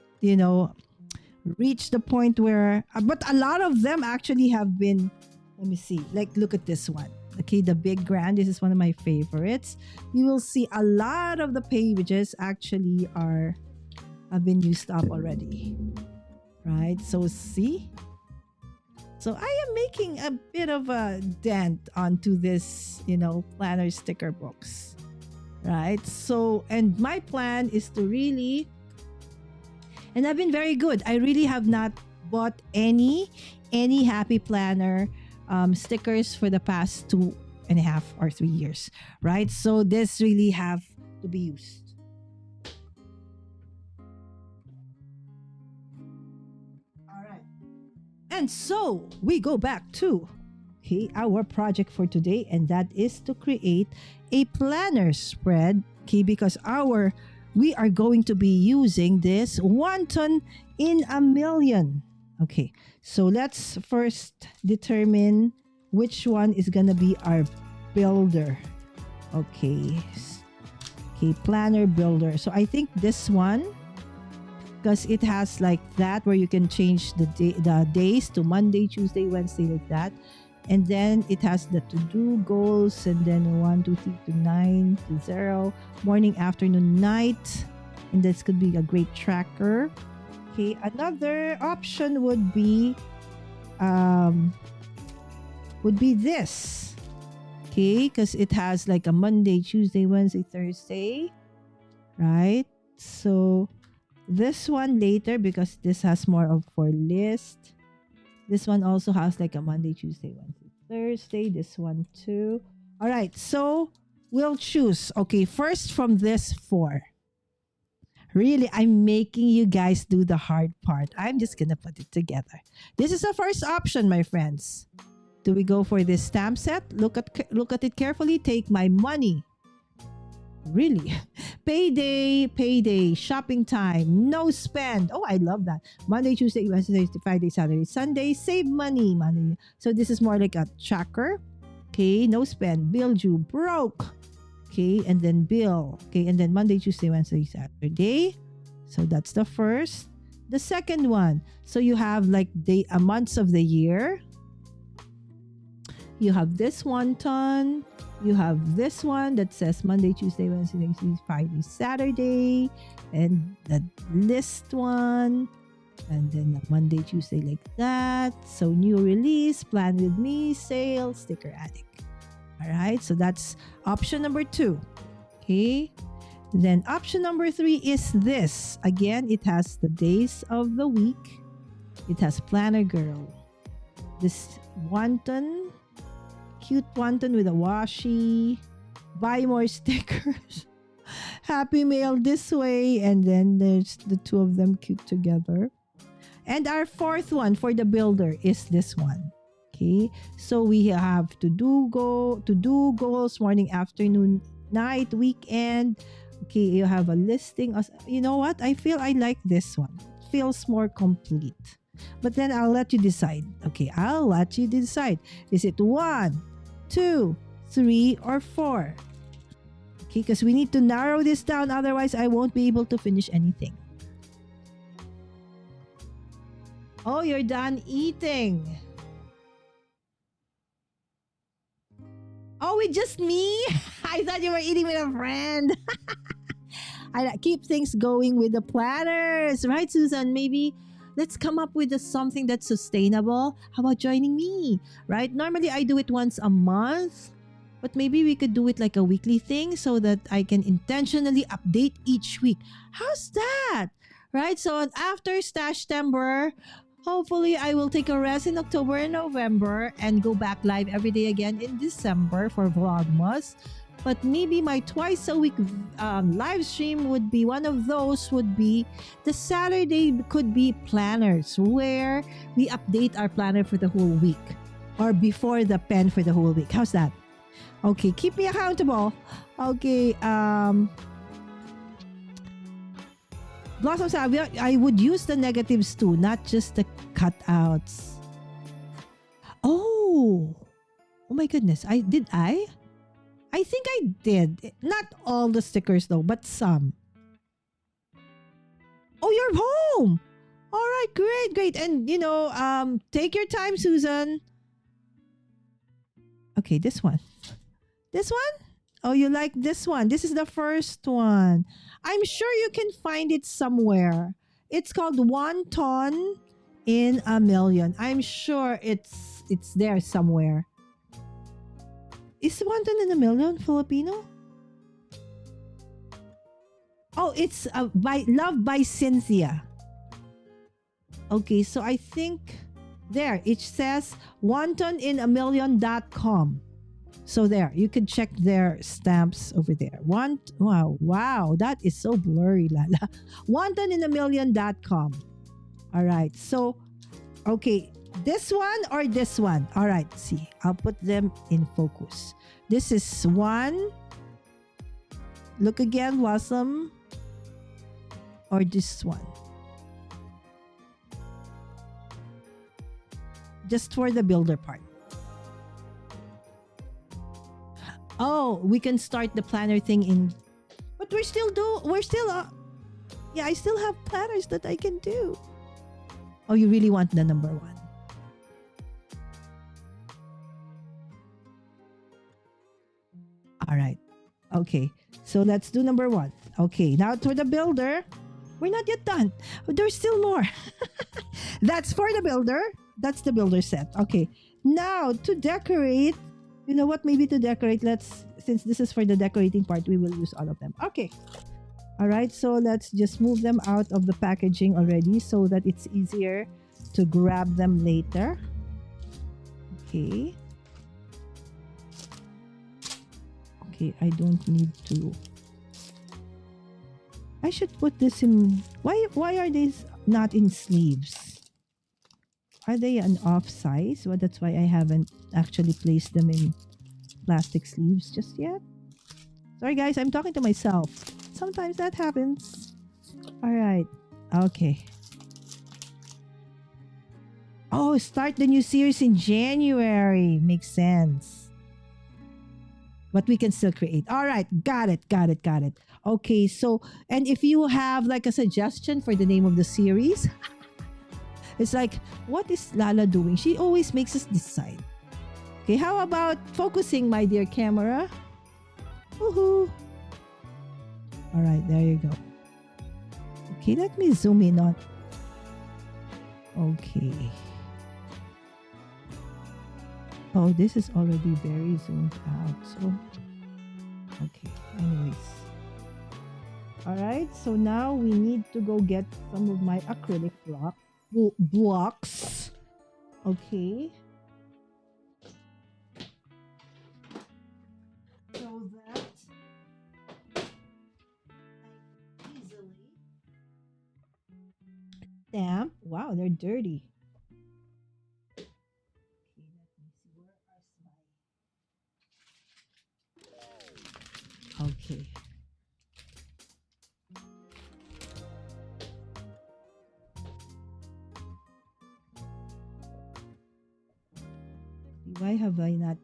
reached the point where, but a lot of them actually have been, let me see, like look at this one. Okay, the big grand, this is one of my favorites. You will see a lot of the pages actually have been used up already, right? So see, so I am making a bit of a dent onto this, planner sticker books, right? So, and my plan is to really, and I've been very good. I really have not bought any happy planner stickers for the past 2.5 or 3 years, right? So this really have to be used. All right. And so we go back to our project for today, and that is to create a planner spread, because we are going to be using this 1 ton in a million. Okay, so let's first determine which one is gonna be our builder. Okay, planner builder. So I think this one, because it has like that where you can change the days to Monday, Tuesday, Wednesday, like that. And then it has the to-do goals, and then 1, 2, 3 to 9 to 0, morning, afternoon, night. And this could be a great tracker. Okay, another option would be this. Okay, because it has like a Monday, Tuesday, Wednesday, Thursday, right? So this one later, because this has more of for list. This one also has like a Monday, Tuesday, Wednesday, Thursday. This one too. All right, so we'll choose. Okay, first from this 4. Really, I'm making you guys do the hard part. I'm just gonna put it together. This is the first option, my friends. Do we go for this stamp set? Look at it carefully. Take my money. Really? Payday, shopping time, no spend. Oh, I love that. Monday, Tuesday, Wednesday, Friday, Saturday, Sunday, save money. So this is more like a tracker. Okay, no spend, bill due, broke. Okay, and then bill. Okay, and then Monday, Tuesday, Wednesday, Saturday. So that's the first. The second one. So you have like months of the year. You have this 1 ton. You have this one that says Monday, Tuesday, Wednesday, Friday, Saturday. And the list one. And then the Monday, Tuesday, like that. So new release, plan with me, sale, sticker addict. All right. So that's option number 2. Okay. Then option number 3 is this. Again, it has the days of the week. It has Planner Girl. This 1 ton. Cute 1 ton with a washi. Buy more stickers. Happy mail this way. And then there's the 2 of them cute together. And our 4th one for the builder is this one. Okay. So we have to do goals, morning, afternoon, night, weekend. Okay. You have a listing. You know what? I feel I like this one. It feels more complete. But then I'll let you decide. Okay. I'll let you decide. Is it 1, 2, 3, or 4? Okay, because we need to narrow this down. Otherwise, I won't be able to finish anything. Oh, you're done eating. Oh, with just me? I thought you were eating with a friend. I keep things going with the planners. Right, Susan? Maybe let's come up with something that's sustainable. How about joining me? Right? Normally I do it once a month, but maybe we could do it like a weekly thing so that I can intentionally update each week. How's that? Right? So after Stash-tember, hopefully I will take a rest in October and November and go back live every day again in December for Vlogmas. But maybe my twice a week live stream would be one of those. Would be the Saturday, could be planners where we update our planner for the whole week or before the pen for the whole week. How's that? Okay, keep me accountable. Okay, Blossom Savia, I would use the negatives too, not just the cutouts. Oh my goodness. I think I did. Not all the stickers though, but some. Oh, you're home. All right, great. And take your time, Susan. Okay, this one. This one? Oh, you like this one. This is the first one. I'm sure you can find it somewhere. It's called Wonton in a Million. I'm sure it's there somewhere. Is Wonton in a Million Filipino? Oh, it's by Love by Cynthia. Okay, so I think there it says wontoninamillion.com. So there, you can check their stamps over there. Wow, that is so blurry, Lala. wontoninamillion.com. All right, so, okay, this one or this one? All right, see, I'll put them in focus. This is one. Look again, Blossom. Or this one. Just for the builder part. Oh, we can start the planner thing in, but I still have planners that I can do. Oh, you really want the number one? All right. Okay. So let's do number one. Okay. Now for the builder, we're not yet done. There's still more. That's for the builder. That's the builder set. Okay. Now to decorate, you know what? Maybe to decorate, since this is for the decorating part, we will use all of them. Okay. All right. So let's just move them out of the packaging already so that it's easier to grab them later. Okay. Okay. I don't need to. I should put this in. Why are these not in sleeves? Are they an off size? Well, that's why I haven't actually placed them in plastic sleeves just yet. Sorry guys, I'm talking to myself. Sometimes that happens. All right. Okay. Oh, start the new series in January. Makes sense. But we can still create. All right. Got it. Okay. So, and if you have like a suggestion for the name of the series, it's like, what is Lala doing? She always makes us decide. Okay, how about focusing, my dear camera? Woohoo! All right, there you go. Okay, let me zoom in on. Okay. Oh, this is already very zoomed out. So, okay. Anyways. All right, so now we need to go get some of my acrylic blocks. Okay. So that I easily stamp. Wow, they're dirty. Okay, let me see. Where are my... Okay. Why have I not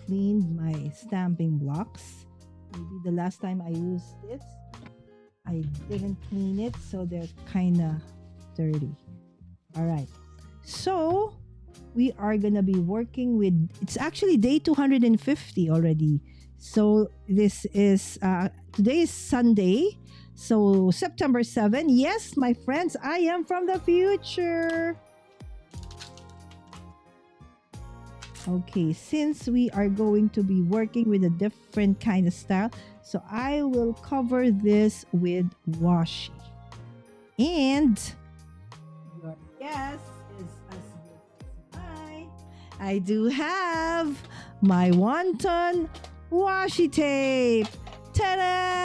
cleaned my stamping blocks? Maybe the last time I used it, I didn't clean it, so they're kind of dirty. All right. So we are going to be working with, it's actually day 250 already. So this is, today is Sunday. So September 7, yes, my friends, I am from the future. Okay, since we are going to be working with a different kind of style, so I will cover this with washi. And your guess is as good as mine. I do have my wonton washi tape. Ta-da!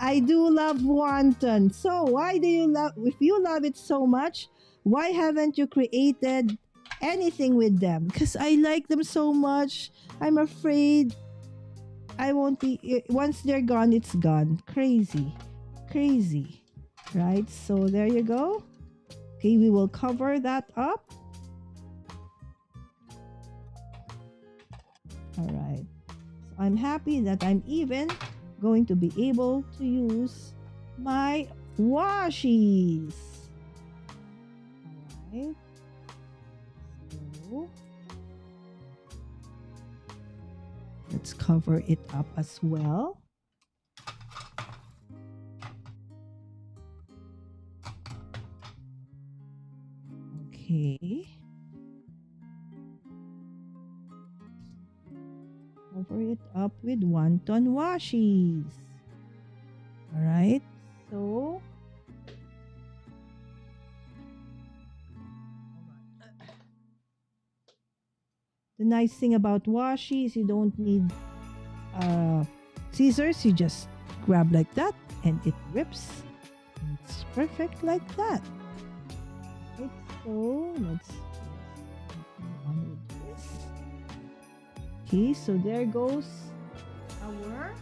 I do love wonton. So why do you love, if you love it so much, why haven't you created anything with them? Because I like them so much. I'm afraid I won't be, once they're gone, it's gone. Crazy. Crazy. Right? So there you go. Okay, we will cover that up. All right. So I'm happy that I'm even going to be able to use my washies. All right. So let's cover it up as well. Okay. Cover it up with wonton washies. All right. So the nice thing about washi is you don't need scissors. You just grab like that and it rips. It's perfect like that. Right, so let's continue on with this. Okay, so there goes our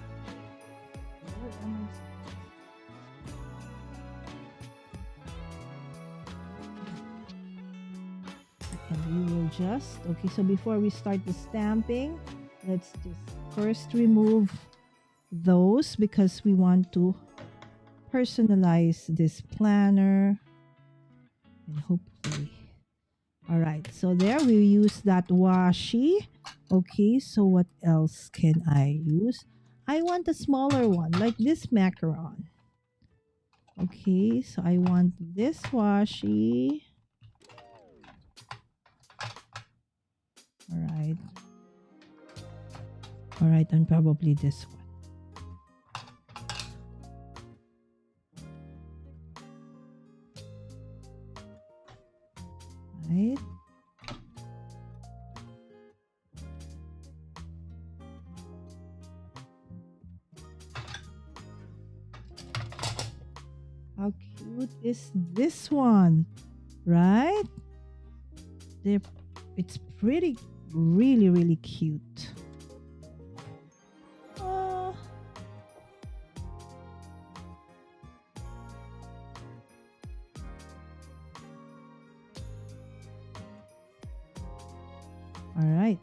and we will just, okay, so before we start the stamping, let's just first remove those because we want to personalize this planner and hopefully, all right, so there we use that washi. Okay, so what else can I use? I want a smaller one like this macaron. Okay, so I want this washi. All right, and probably this one. Right. How cute is this one? Right? It's pretty, really, really cute. All right.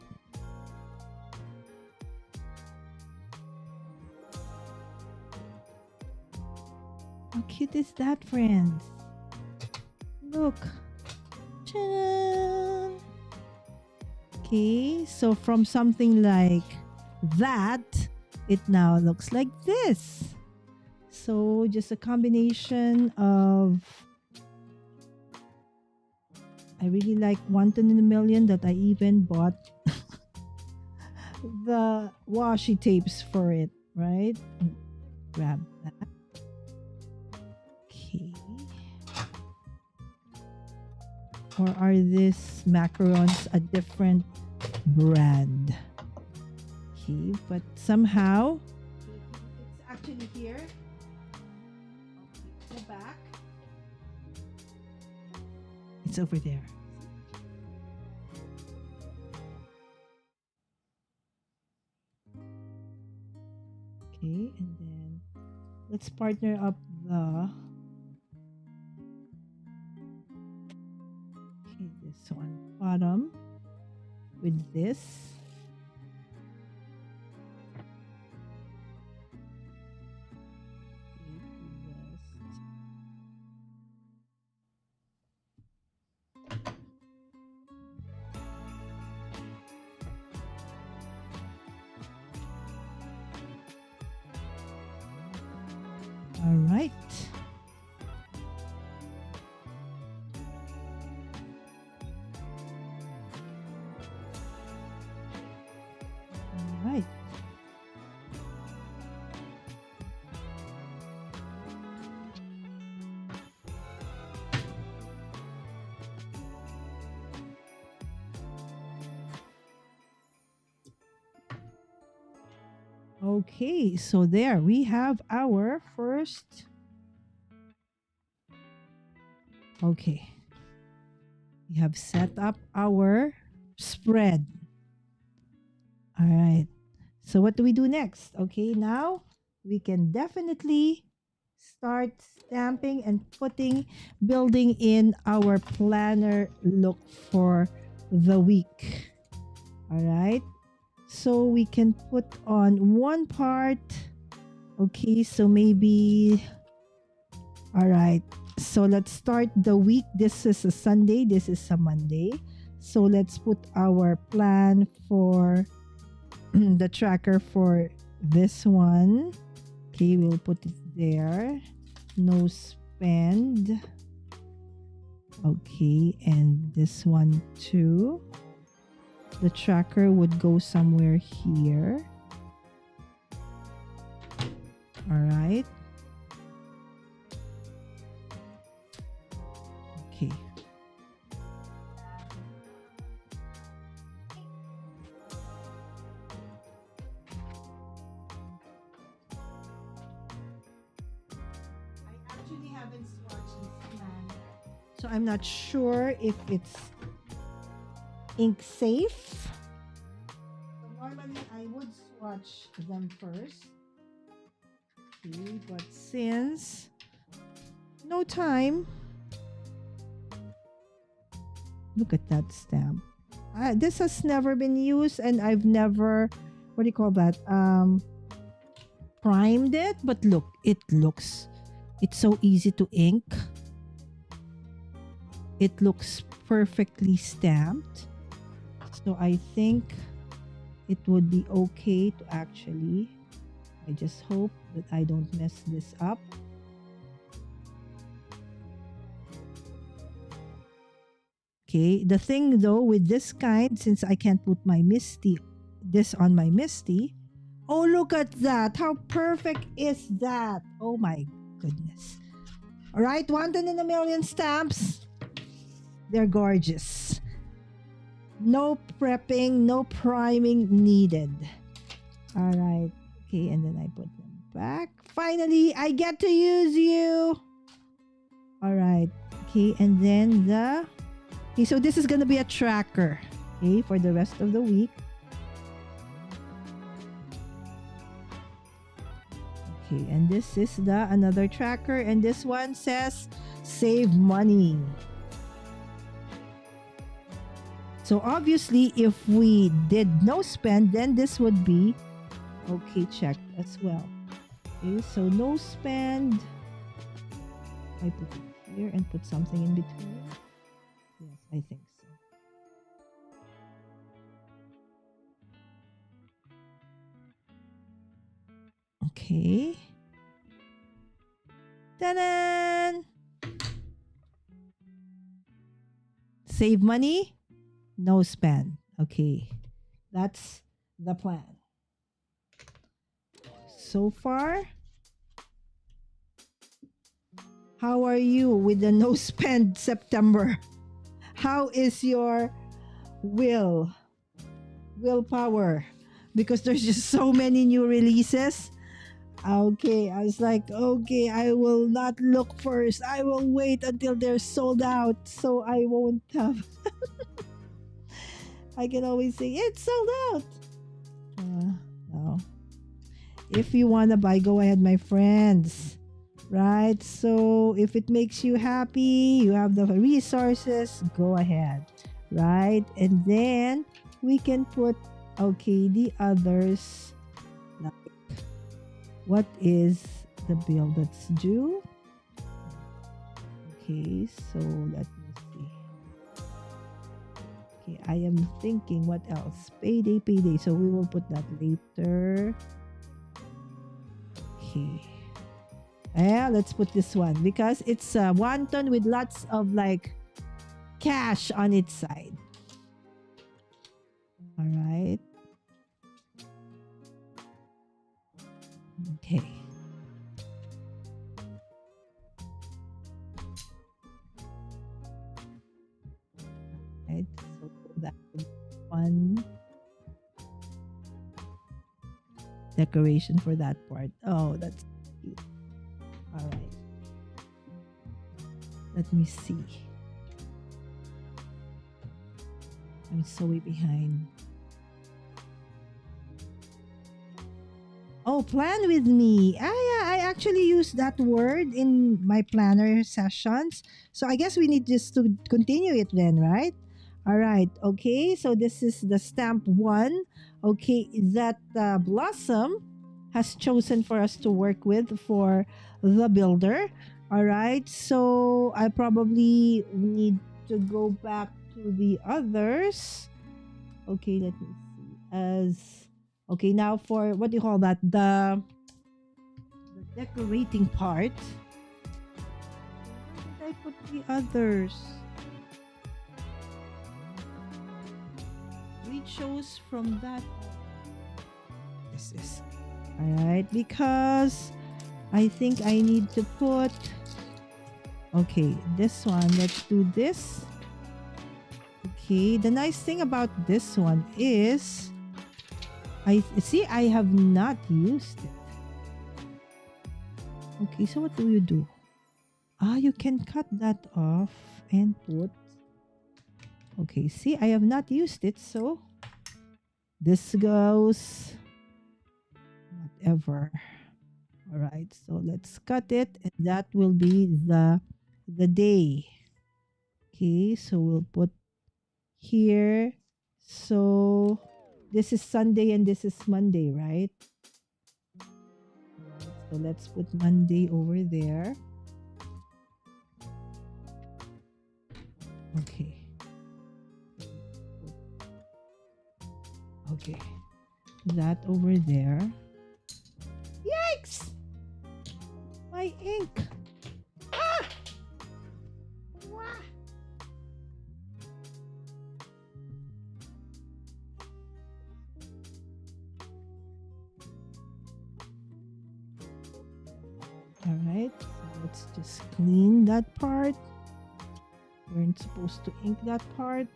How cute is that, friends? Look. Ta-da! Okay, so from something like that, it now looks like this. So just a combination of, I really like Wonton in a Million that I even bought the washi tapes for it, right? Grab that. Okay. Or are these macarons a different brand? Okay, but somehow it's actually here. Okay, the back. It's over there. Okay, and then let's partner up the, okay, this one, bottom with this. All right. All right. Okay, so there we have our first. Okay, we have set up our spread. All right, so what do we do next? Okay, now we can definitely start stamping and building in our planner look for the week. All right. So we can put on one part. Okay, so maybe, all right. So let's start the week. This is a Sunday. This is a Monday. So let's put our plan for the tracker for this one. Okay, we'll put it there. No spend. Okay, and this one too. The tracker would go somewhere here. All right. Okay. I actually haven't swatched this plan, so I'm not sure if it's ink safe. So normally I would swatch them first. Okay, but since no time, look at that stamp. This has never been used, and I've never, what do you call that? Primed it. But look, it's so easy to ink. It looks perfectly stamped. So I think it would be okay to actually, I just hope that I don't mess this up. Okay, the thing though with this kind, since I can't put my this on my Misty. Oh, look at that. How perfect is that? Oh my goodness. All right, 1 in a million stamps. They're gorgeous. No prepping, no priming needed. All right. Okay, and then I put them back. Finally, I get to use you. All right. Okay, and then okay, so this is going to be a tracker, okay, for the rest of the week. Okay, and this is another tracker, and this one says save money. So obviously, if we did no spend, then this would be okay checked as well. Okay, so no spend. I put it here and put something in between. Yes, I think so. Okay. Ta-da! Save money, no spend. Okay. That's the plan. So far, how are you with the no spend September? How is your willpower? Because there's just so many new releases. Okay, I was like, okay, I will not look first. I will wait until they're sold out, so I won't have. I can always say it's sold out. No. If you want to buy, go ahead, my friends. Right? So if it makes you happy, you have the resources, go ahead. Right? And then we can put, okay, the others. Like, what is the bill that's due? Okay, so let me see. Okay, I am thinking what else? Payday. So we will put that later. Okay. Yeah, let's put this one because it's a wonton with lots of like cash on its side. All right. Okay. Right. So that one decoration for that part. Oh, that's cute. All right. Let me see. I'm so way behind. Oh, plan with me. Ah, yeah, I actually use that word in my planner sessions. So I guess we need just to continue it then, right? All right. Okay. So this is the stamp one. Okay. That Blossom has chosen for us to work with for the builder. All right. So I probably need to go back to the others. Okay. Let me see. Okay, now for what do you call that? The decorating part. Where did I put the others? We chose from that. This is alright because I think I need to put. Okay, this one. Let's do this. Okay, the nice thing about this one is I see I have not used it. Okay, so what do you do? Ah, you can cut that off and put. Okay, see, I have not used it, so this goes whatever. All right, so let's cut it, and that will be the day. Okay, so we'll put here. So this is Sunday and this is Monday, right? So let's put Monday over there. Okay. Okay. That over there. Yikes! My ink. Ah! Wah! All right. So let's just clean that part. We weren't supposed to ink that part.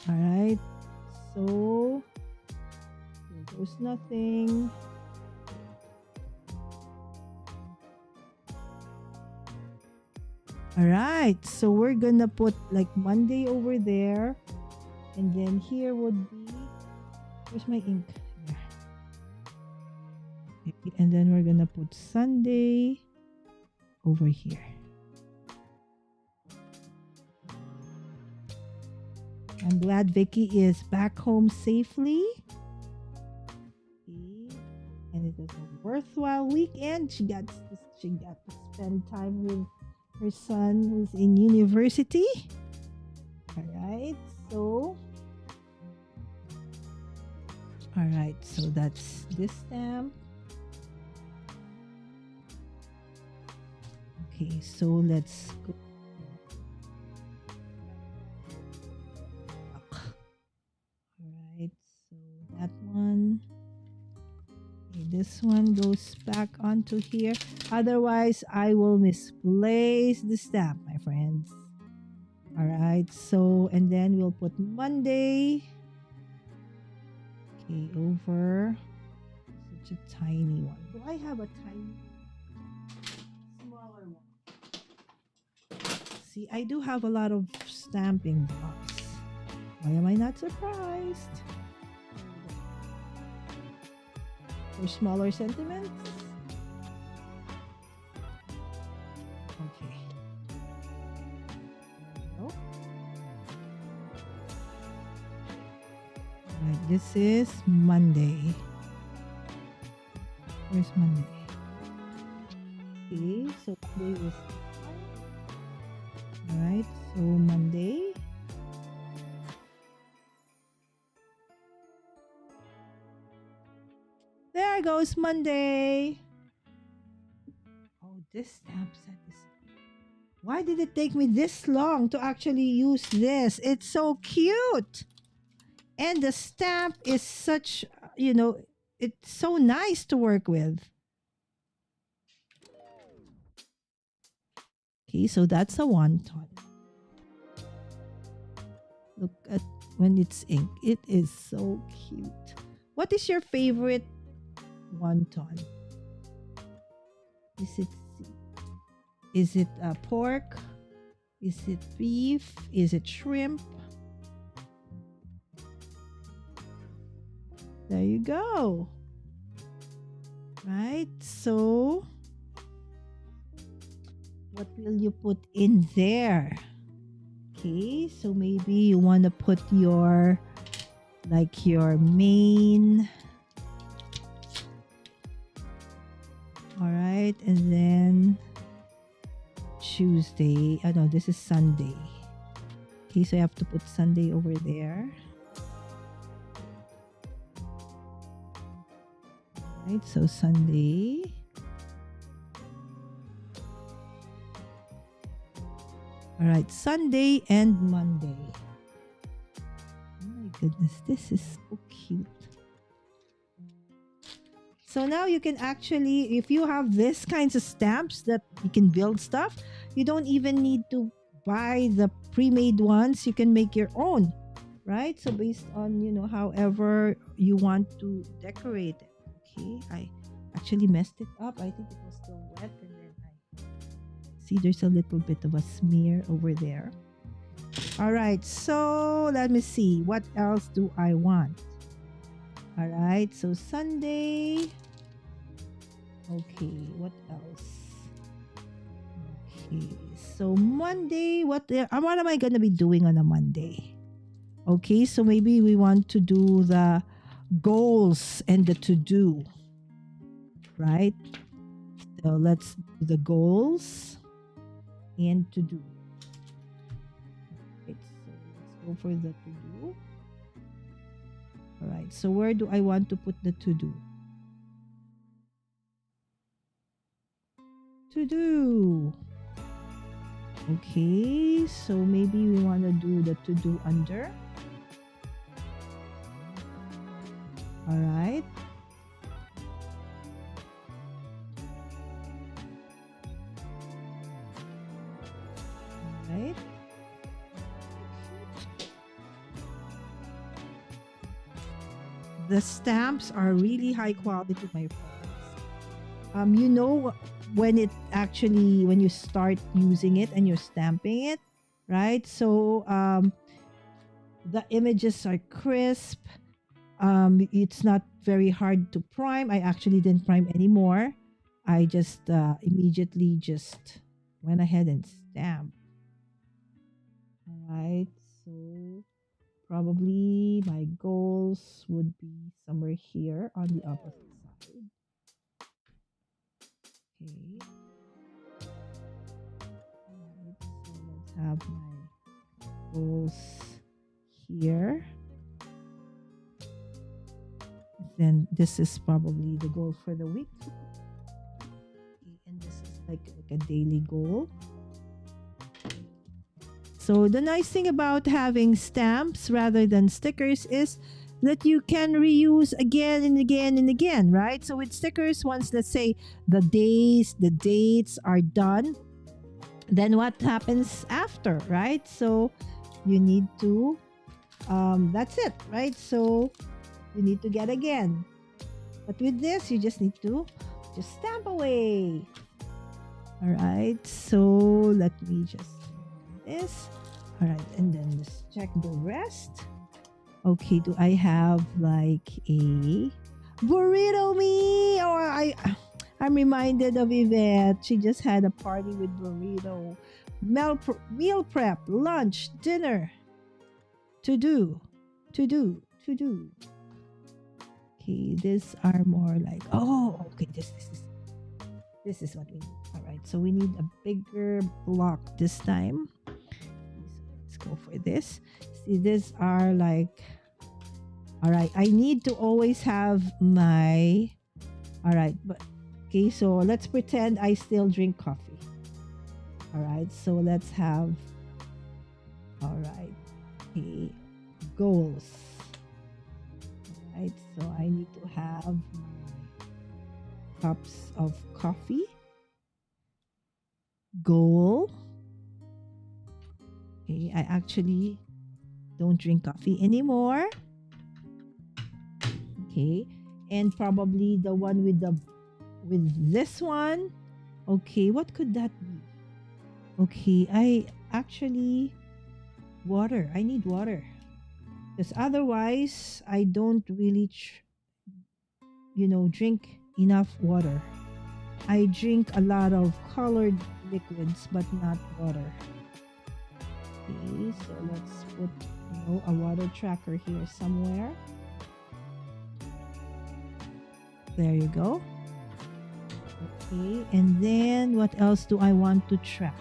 All right, so here goes nothing. All right, so we're gonna put like Monday over there, and then here would be, where's my ink? There. Okay, and then we're gonna put Sunday over here. I'm glad Vicky is back home safely. Okay. And it was a worthwhile weekend. She got to spend time with her son who's in university. All right. So that's this stamp. Okay, so let's go. Alright, so that one. Okay, this one goes back onto here. Otherwise, I will misplace the stamp, my friends. Alright, so, and then we'll put Monday. Okay, over. Such a tiny one. Do I have a tiny smaller one? See, I do have a lot of stamping blocks. Why am I not surprised? For smaller sentiments? Okay. Nope. Alright, this is Monday. Where's Monday? Okay, so Monday is. Alright, so Monday. There goes Monday. Oh, this stamp set is... Why did it take me this long to actually use this? It's so cute. And the stamp is such, it's so nice to work with. Okay, so that's a wonton. Look at when it's ink. It is so cute. What is your favorite wonton? Is it pork? Is it beef? Is it shrimp? There you go. Right? So, what will you put in there? Okay, so maybe you want to put your main. All right, and then Tuesday. Oh no, this is Sunday. Okay, so I have to put Sunday over there. All right, so Sunday. All right, Sunday and Monday. Oh my goodness, this is so cute. So now you can actually, if you have this kinds of stamps that you can build stuff, you don't even need to buy the pre-made ones. You can make your own, right? So based on, however you want to decorate it. Okay, I actually messed it up. I think it was still wet, and then see there's a little bit of a smear over there. All right, so let me see. What else do I want? All right, so Sunday. Okay, what else? Okay, so Monday. What am I going to be doing on a Monday? Okay, so maybe we want to do the goals and the to-do, right? So let's do the goals and to-do. Right, so let's go for the to-do. All right, so where do I want to put the to-do? To-do. Okay, so maybe we want to do the to-do under. All right. All right. The stamps are really high quality, my friends. When you start using it and you're stamping it, right? So the images are crisp. It's not very hard to prime. I actually didn't prime anymore. I just immediately just went ahead and stamped. All right, so probably my goals would be somewhere here on the opposite side. Okay. Alright, so let's have my goals here. Then this is probably the goal for the week. Okay, and this is like a daily goal. So the nice thing about having stamps rather than stickers is that you can reuse again and again and again, right? So with stickers, once let's say the dates are done, then what happens after, right? So you need to, that's it, right? So you need to get again. But with this, you just need to just stamp away. All right, so let me just do this. All right, and then let's check the rest. Okay, do I have like a burrito me? Or I'm reminded of Yvette. She just had a party with burrito. Meal prep, lunch, dinner. To do. Okay, these are more like, okay, this is what we need. All right, so we need a bigger block this time. Let's go for this. See, these are like, all right, I need to always have my All right, but okay, so let's pretend I still drink coffee. All right, so let's have, all right, okay, goals. All right, so I need to have my cups of coffee. Goal. Okay, I actually don't drink coffee anymore. Okay, and probably the one with this one. Okay, what could that be? Okay, I actually water. I need water because otherwise I don't really drink enough water. I drink a lot of colored liquids but not water. Okay, so let's put a water tracker here somewhere. There you go. Okay, and then what else do I want to track?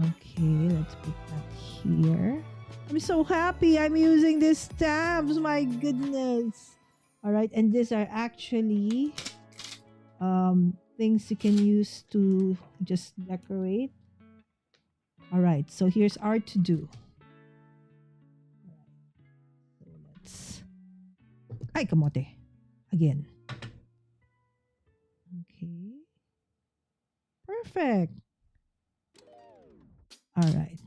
Okay, let's put that here. I'm so happy I'm using these stamps. My goodness. All right, and these are actually things you can use to just decorate. All right, so here's our to do. So let's. Ay, kamote. Again. Okay. Perfect. All right.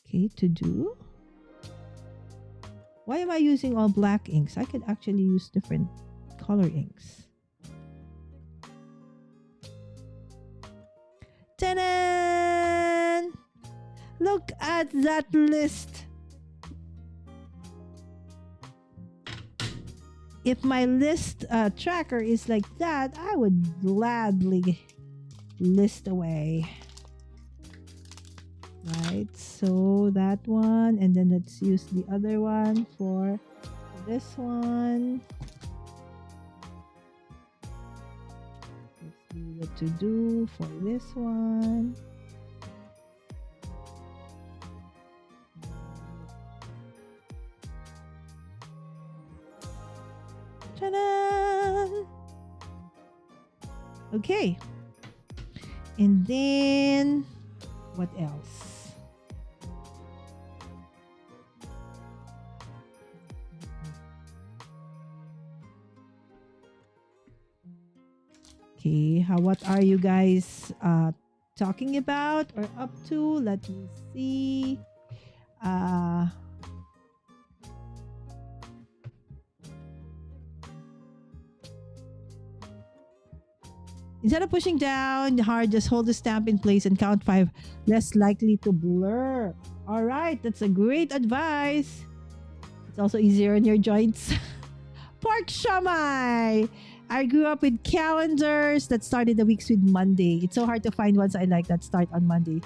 Okay, to do. Why am I using all black inks? I could actually use different color inks. Ta-da! Look at that list. If my list tracker is like that, I would gladly list away. Right, so that one, and then let's use the other one for this one. Let's do the to do for this one. Ta-da! Okay, and then what else? Okay, what are you guys talking about or up to? Let me see. Instead of pushing down hard, just hold the stamp in place and count 5, less likely to blur. All right, that's a great advice. It's also easier on your joints. Pork shamai. I grew up with calendars that started the weeks with Monday. It's so hard to find ones I like that start on Monday.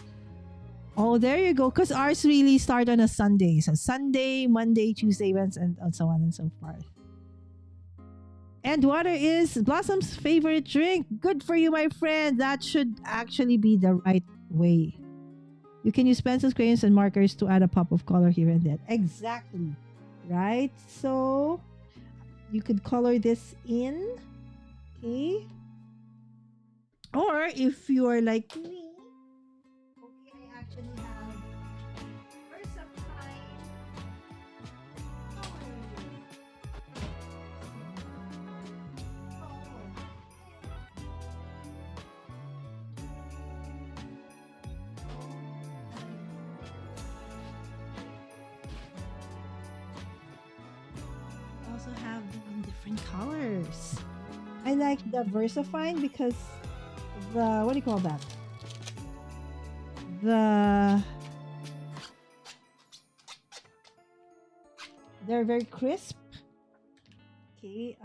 Oh, there you go. Because ours really start on a Sunday. So Sunday, Monday, Tuesday, Wednesday, and so on and so forth. And water is Blossom's favorite drink. Good for you, my friend. That should actually be the right way. You can use pencils, crayons, and markers to add a pop of color here and there. Exactly. Right? So you could color this in. Okay. Or if you are like me, okay, I actually have versatile also have them in different colors. I like the VersaFine because the, what do you call that? They're very crisp. Okay.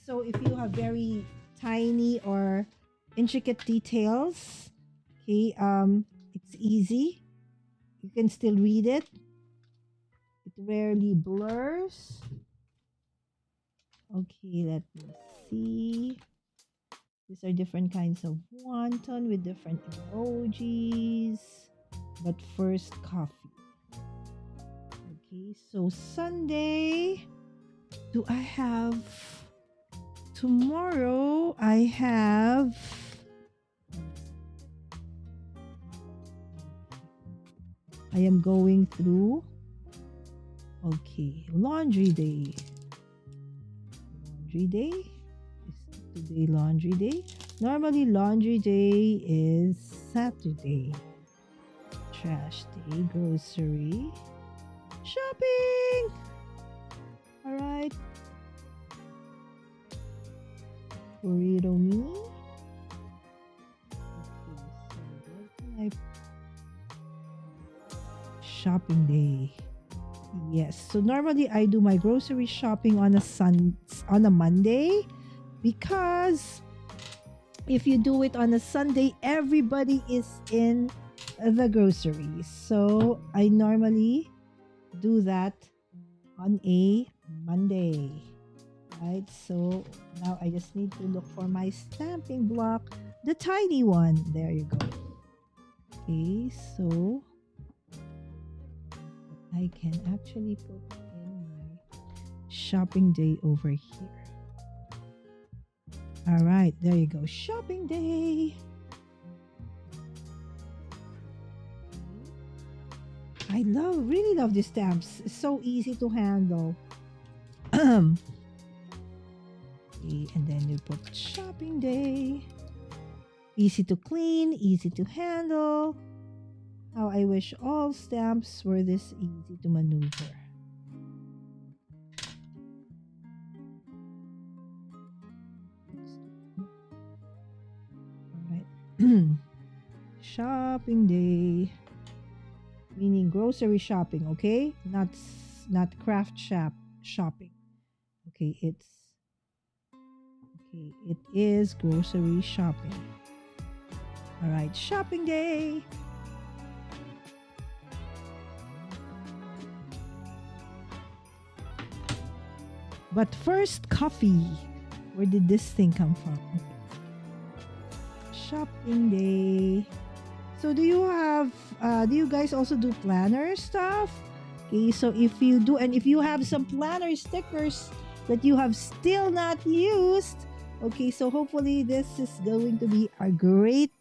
So if you have very tiny or intricate details, okay, it's easy. You can still read it. It rarely blurs. Okay, let me see. These are different kinds of wonton with different emojis. But first, coffee. Okay, so Sunday, do I have tomorrow? I have I am going through laundry day. Laundry day? Is today laundry day? Normally laundry day is Saturday. Trash day, grocery, shopping. All right. Burrito me. Okay, so shopping day. Yes. So normally I do my grocery shopping on a Monday, because if you do it on a Sunday, everybody is in the groceries. So I normally do that on a Monday. Right? So now I just need to look for my stamping block, the tiny one. There you go. Okay, so I can actually put in my shopping day over here. All right, there you go. Shopping day. I really love these stamps. It's so easy to handle. Okay, and then you put shopping day. Easy to clean, easy to handle. How I wish all stamps were this easy to maneuver. All right. Shopping day. Meaning grocery shopping, okay? Not craft shop shopping. Okay, it is grocery shopping. All right, shopping day. But first, coffee. Where did this thing come from? Shopping day. So do you guys also do planner stuff? Okay, so if you do, and if you have some planner stickers that you have still not used, okay, so hopefully this is going to be a great,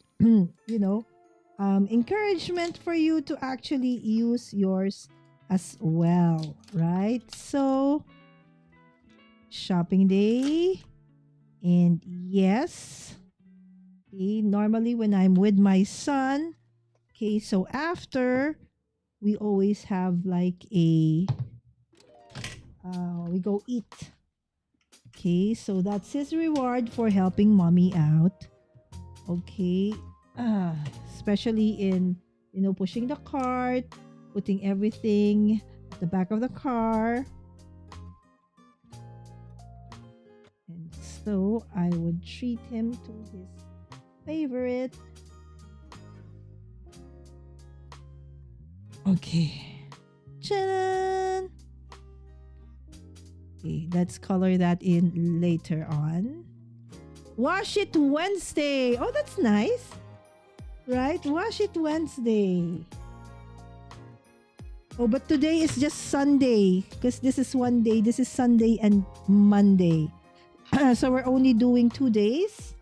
encouragement for you to actually use yours as well, right? So shopping day, and yes, okay, normally when I'm with my son, okay, so after we always have like we go eat. Okay, so that's his reward for helping mommy out. Okay, especially in pushing the cart, putting everything at the back of the car. And so I would treat him to his favorite. Okay. Tchanan! Okay, let's color that in later on. Wash it Wednesday. Oh, that's nice. Right? Wash it Wednesday. Oh, but today is just Sunday because this is one day. This is Sunday and Monday. So we're only doing 2 days.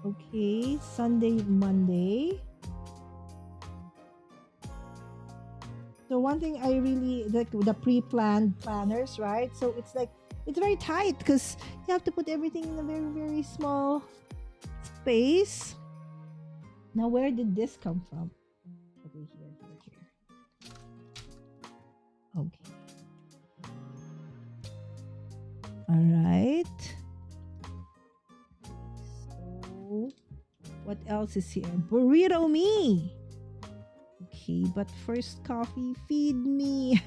Okay, Sunday, Monday. So one thing I really like, the pre-planned planners, right? So it's like, it's very tight because you have to put everything in a very, very small space. Now, where did this come from? Okay, here. Okay. All right. So, what else is here? Burrito me. Okay, but first, coffee, feed me.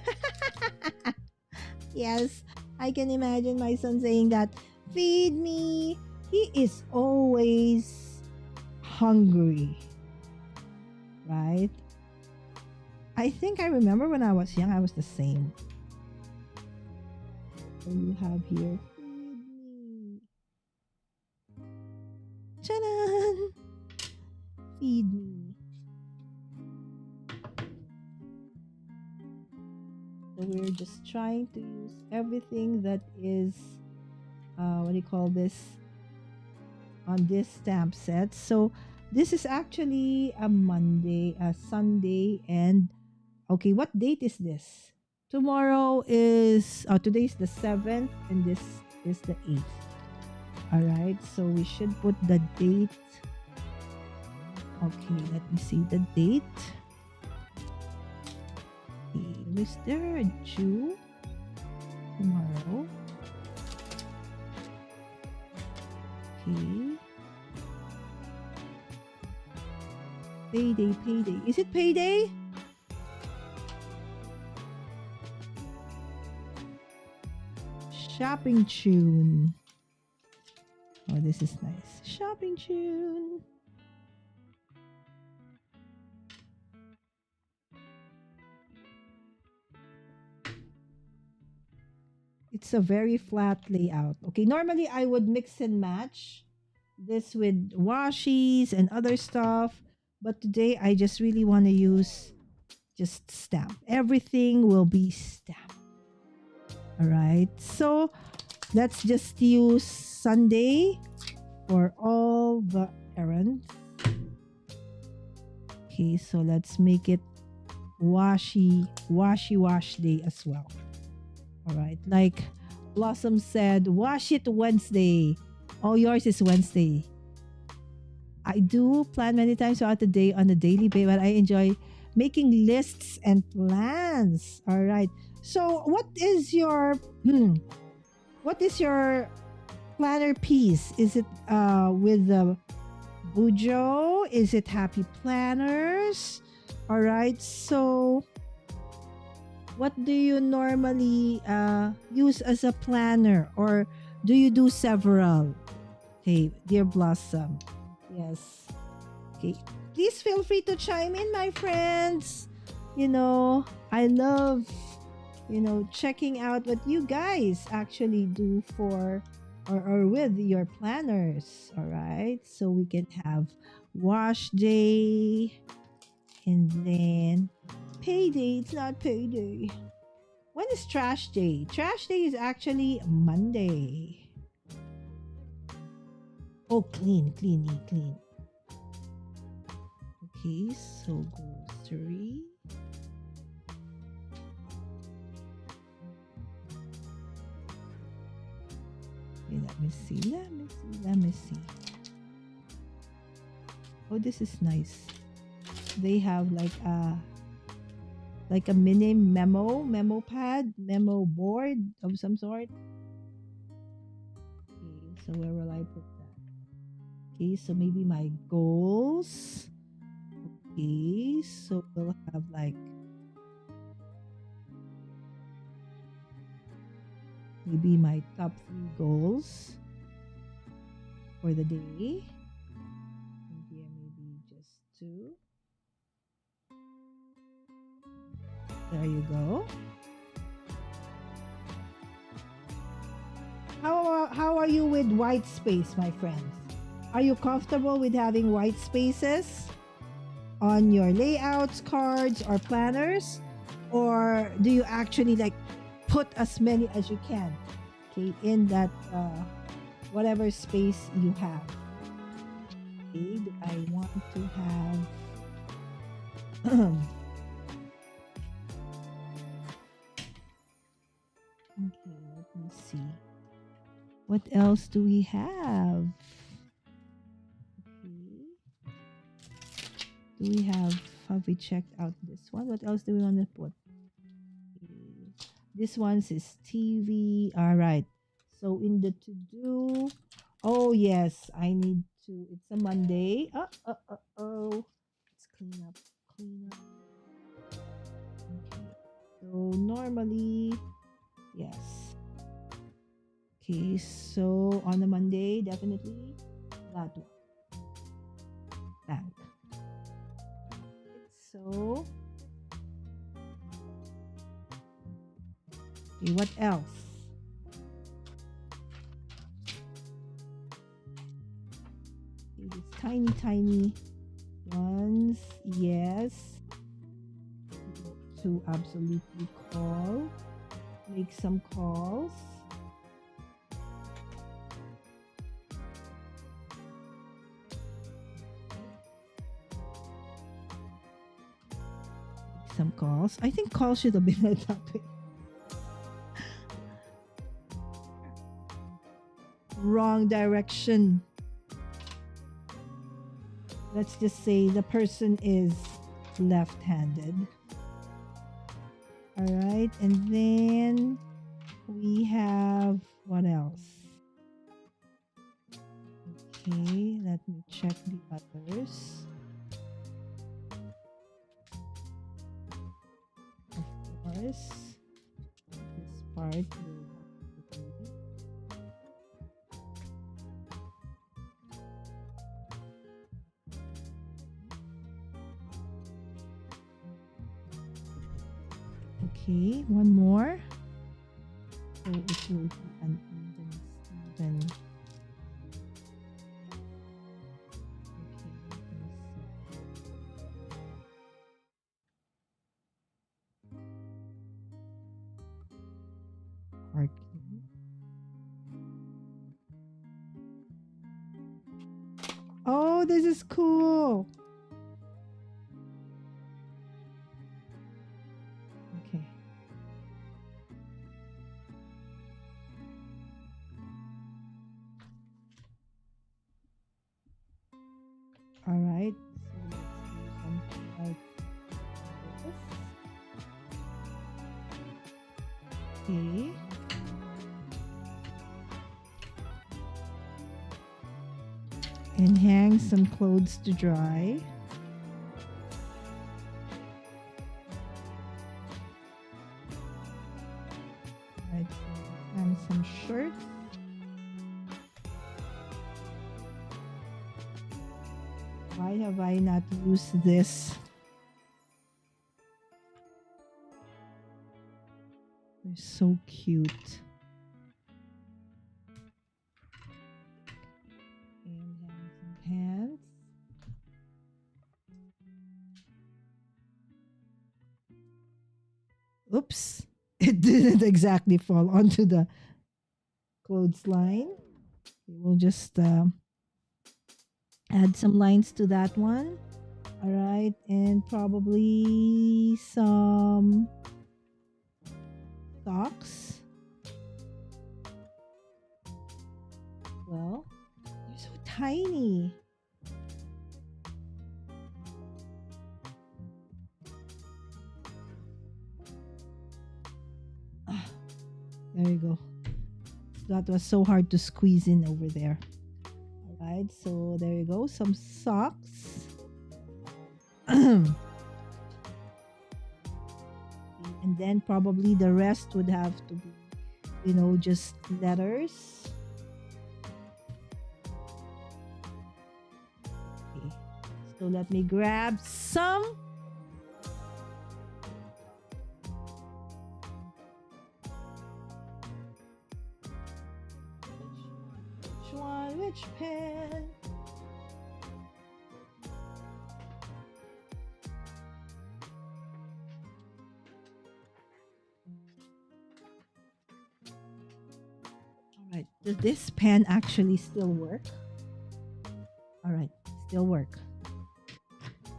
Yes, I can imagine my son saying that, feed me. He is always hungry, right? I think I remember when I was young, I was the same. So you have here, feed me. Chanan! Feed me. So we're just trying to use everything that is, what do you call this, on this stamp set. So this is actually a Monday, a Sunday, and okay, what date is this? Tomorrow is, today's the 7th, and this is the 8th. All right, so we should put the date. Okay, let me see the date. Okay, is there a Jew tomorrow? Okay. Payday, payday. Is it payday? Shopping tune. Oh, this is nice. Shopping tune. It's a very flat layout. Okay, normally I would mix and match this with washies and other stuff, but today I just really want to use just stamp. Everything will be stamped. All right, so let's just use Sunday for all the errands. Okay, so let's make it wash day as well. All right, like Blossom said, wash it Wednesday. Oh, yours is Wednesday. I do plan many times throughout the day on a daily basis, but I enjoy making lists and plans. All right. So, what is your planner piece? Is it with the Bujo? Is it Happy Planners? All right. So, what do you normally use as a planner, or do you do several? Hey, dear Blossom. Yes. Okay. Please feel free to chime in, my friends. I love, checking out what you guys actually do for or with your planners. All right. So we can have wash day and then payday. It's not payday. When is trash day? Trash day is actually Monday. Oh, clean. Okay, so grocery. Okay, let me see. Oh, this is nice. They have like a mini memo pad, memo board of some sort. Okay, so where will I put that? Okay, so maybe my goals. Okay, so we'll have like maybe my top 3 goals for the day. And here maybe just 2. There you go. How are you with white space, my friends? Are you comfortable with having white spaces on your layouts, cards, or planners? Or do you actually like put as many as you can, okay, in that whatever space you have? Okay, do I want to have okay, let me see. What else do we have? Okay. Do we have we checked out this one? What else do we want to put? Okay. This one's is TV. All right. So in the to-do, oh yes, I need to, it's a Monday. Let's clean up. Okay. So normally, yes. Okay, so on a Monday, definitely that one. Bank. So, okay, what else? Okay, these tiny ones, yes. to absolutely make some calls. Some calls. I think calls should have been a topic. Wrong direction. Let's just say the person is left-handed. All right, and then we have what else? Okay, let me check the others. Of course, this part will okay, one more. So it will be an even. Okay, let me see. Oh, this is cool. Okay. All right. So let's do something like this. Okay. And hang some clothes to dry. Right, so hang some shirts. Why have I not used this? They're so cute. And hang some pants. Oops, it didn't exactly fall onto the clothesline. We'll just add some lines to that one. All right, and probably some socks. Well, they're so tiny. There you go. That was so hard to squeeze in over there. All right, so there you go. Some socks. And then probably the rest would have to be, you know, just letters. Okay. So let me grab some. Which pen? All right, does this pen actually still work? All right, still work.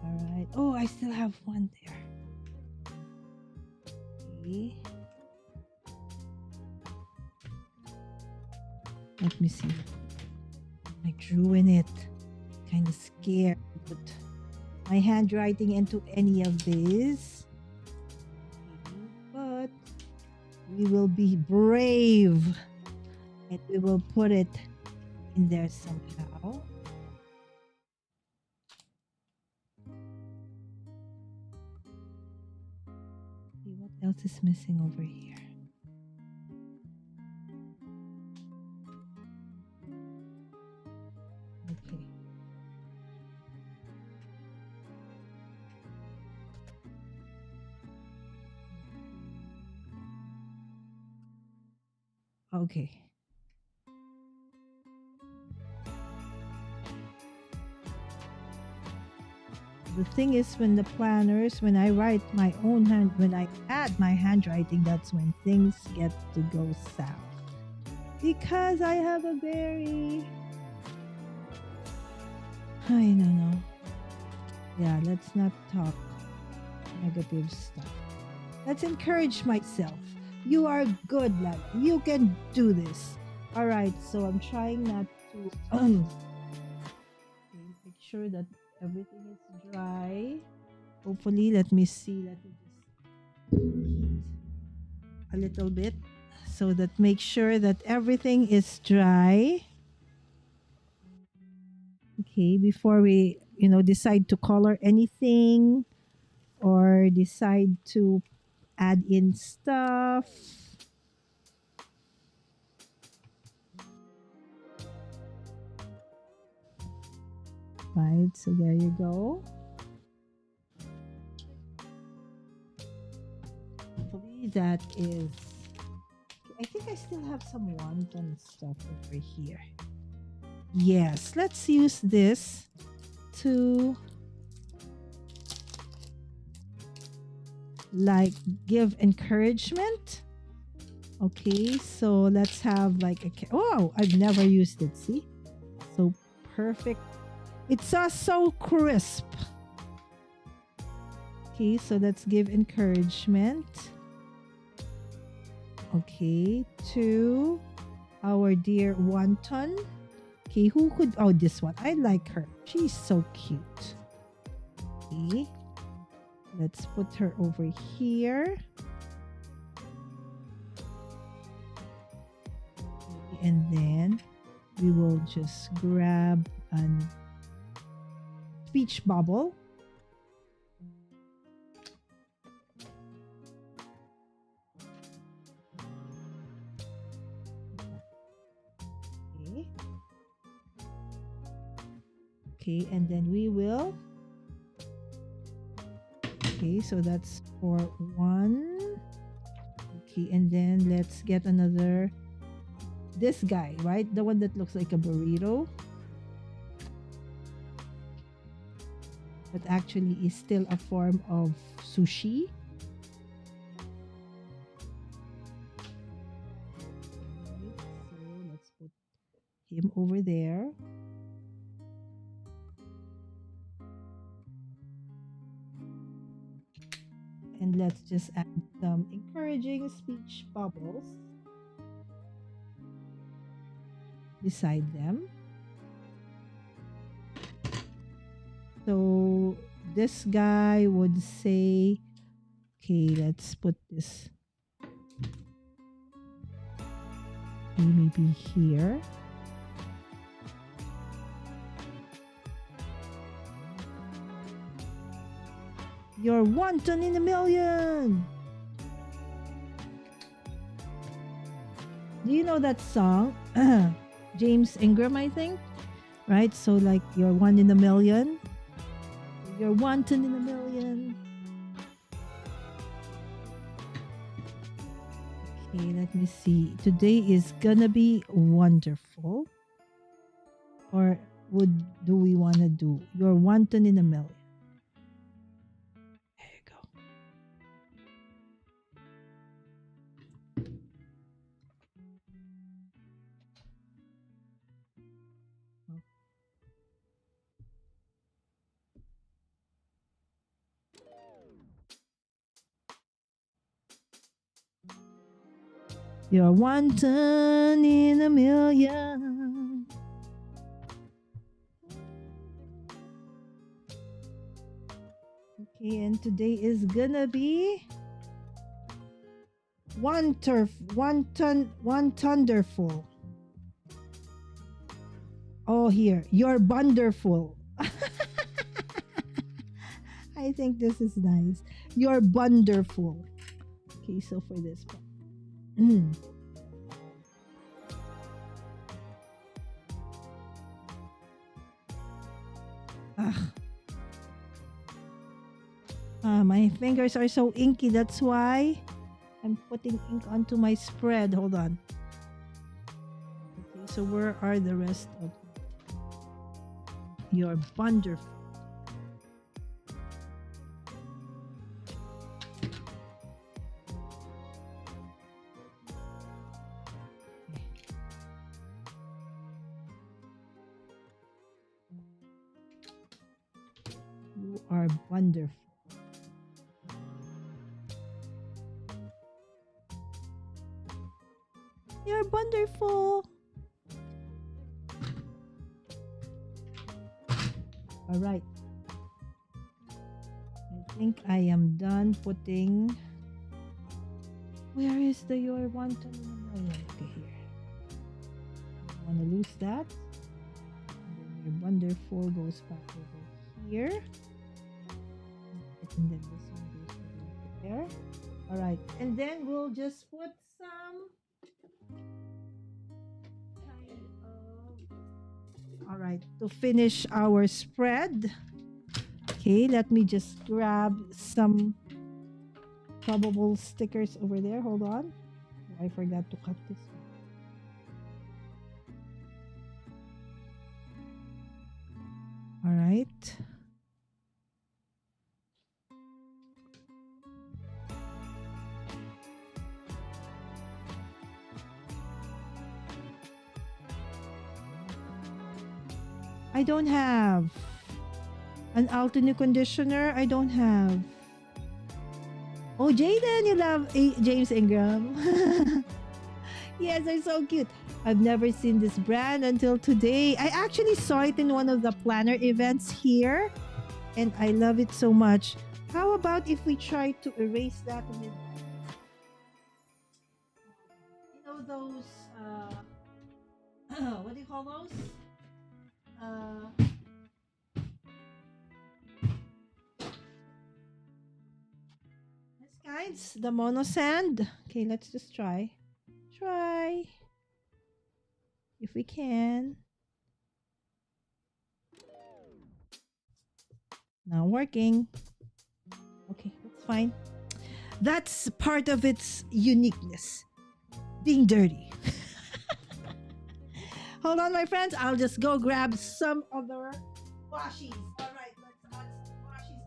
All right. Oh, I still have one there. Okay. Let me see. I drew in it. Kind of scared to put my handwriting into any of these. But we will be brave and we will put it in there somehow. See what else is missing over here. Okay. The thing is, when the planners, when I write my own hand, when I add my handwriting, that's when things get to go south. Because I have a very, I don't know. Yeah, let's not talk negative stuff. Let's encourage myself. You are good, Lala. You can do this. All right, so I'm trying not to make sure that everything is dry. Hopefully, let me see. Let me just heat a little bit so that make sure that everything is dry. Okay, before we, decide to color anything or decide to add in stuff. Right, so there you go. Hopefully that is, I think I still have some wonton stuff over here. Yes, let's use this to like give encouragement. Okay, so let's have like oh, I've never used it. See, so perfect. It's so crisp. Okay, so let's give encouragement. Okay, to our dear wonton. Okay, who could, oh, this one. I like her. She's so cute. Okay, let's put her over here. Okay, and then we will just grab an speech bubble. Okay. Okay, and then we will. Okay, so that's for one. Okay, and then let's get another. This guy, right? The one that looks like a burrito. But actually is still a form of sushi. Okay, so let's put him over there. And let's just add some encouraging speech bubbles beside them. So this guy would say, okay, let's put this maybe here. You're wonton in a million. Do you know that song? James Ingram, I think. Right? So like you're one in a million. You're wonton in a million. Okay, let me see. Today is gonna be wonderful. Or do we wanna do you're wonton in a million? You're wonton in a million. Okay, and today is gonna be wonderful. Oh, here, you're wonderful. I think this is nice. You're wonderful. Okay, so for this one. My fingers are so inky. That's why I'm putting ink onto my spread. Hold on. Okay, so where are the rest of your wonderful? You are wonderful. You're wonderful. All right. I think I am done putting. Where is the your wanton? Okay, here. I want to lose that. And then your wonderful goes back over here. And then this one goes over there. All right. And then we'll just put some kind of. All right. To finish our spread. Okay, let me just grab some probable stickers over there. Hold on. Oh, I forgot to cut this one. All right. I don't have an alternate conditioner. I don't have. Oh, Jaden, you love James Ingram. Yes, they're so cute. I've never seen this brand until today. I actually saw it in one of the planner events here, and I love it so much. How about if we try to erase that with, those, what do you call those? These kinds, the mono sand. Okay, let's just try. If we can. Not working. Okay, that's fine. That's part of its uniqueness. Being dirty. Hold on, my friends. I'll just go grab some other washies. All right, let's add some washies.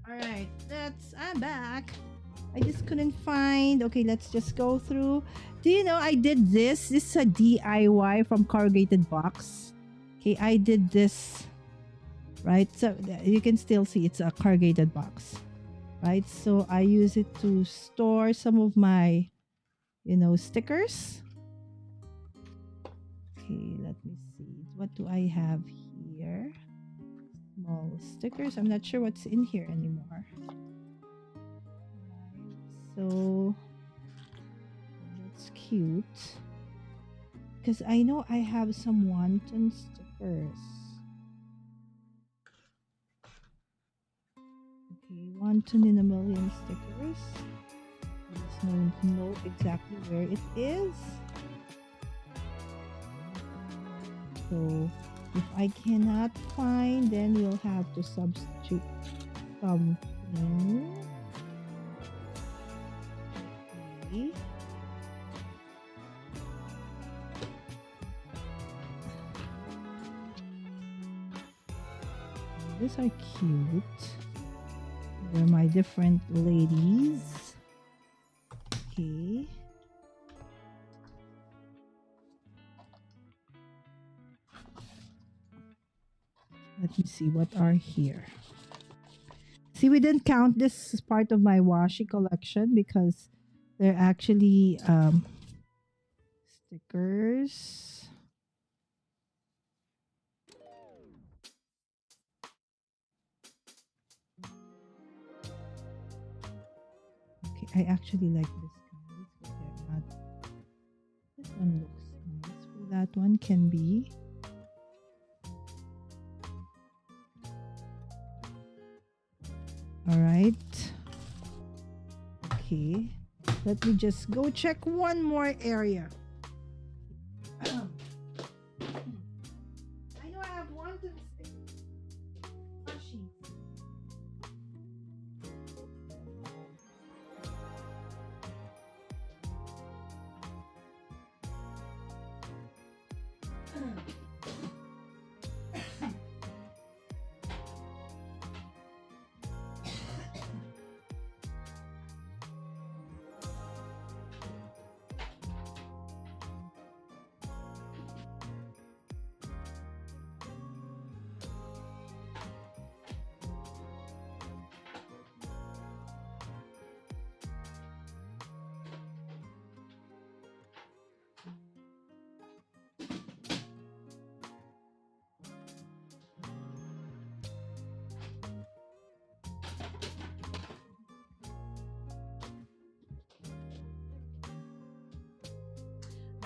All right, I'm back. I just couldn't find. Okay, let's just go through. Do you know I did this? This is a DIY from Corrugated Box. Okay, I did this. Right, so you can still see it's a corrugated box. Right, so I use it to store some of my, stickers. Okay, let me see. What do I have here? Small stickers. I'm not sure what's in here anymore. Right, so that's cute. Because I know I have some wanton stickers. Okay, wanton in a million stickers. I just don't know exactly where it is. So if I cannot find, then you'll have to substitute something. Okay. These are cute. They're my different ladies. Okay. Let me see what are here. See, we didn't count this as part of my washi collection because they're actually stickers. Okay, I actually like this guys, but they're not. This one looks nice. So that one can be. All right. Okay. Let me just go check one more area. I know I have one to stick. Washi.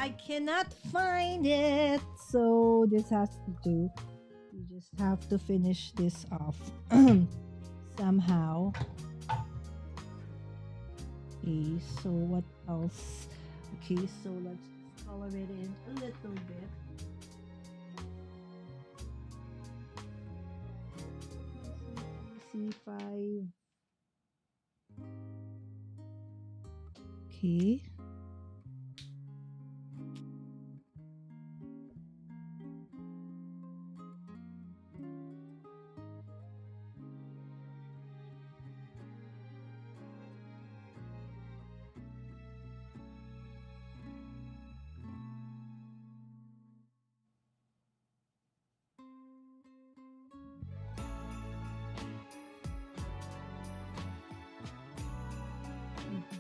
I cannot find it. So this has to do. You just have to finish this off somehow. Okay, so what else? Okay, so let's just color it in a little bit. C5. Okay.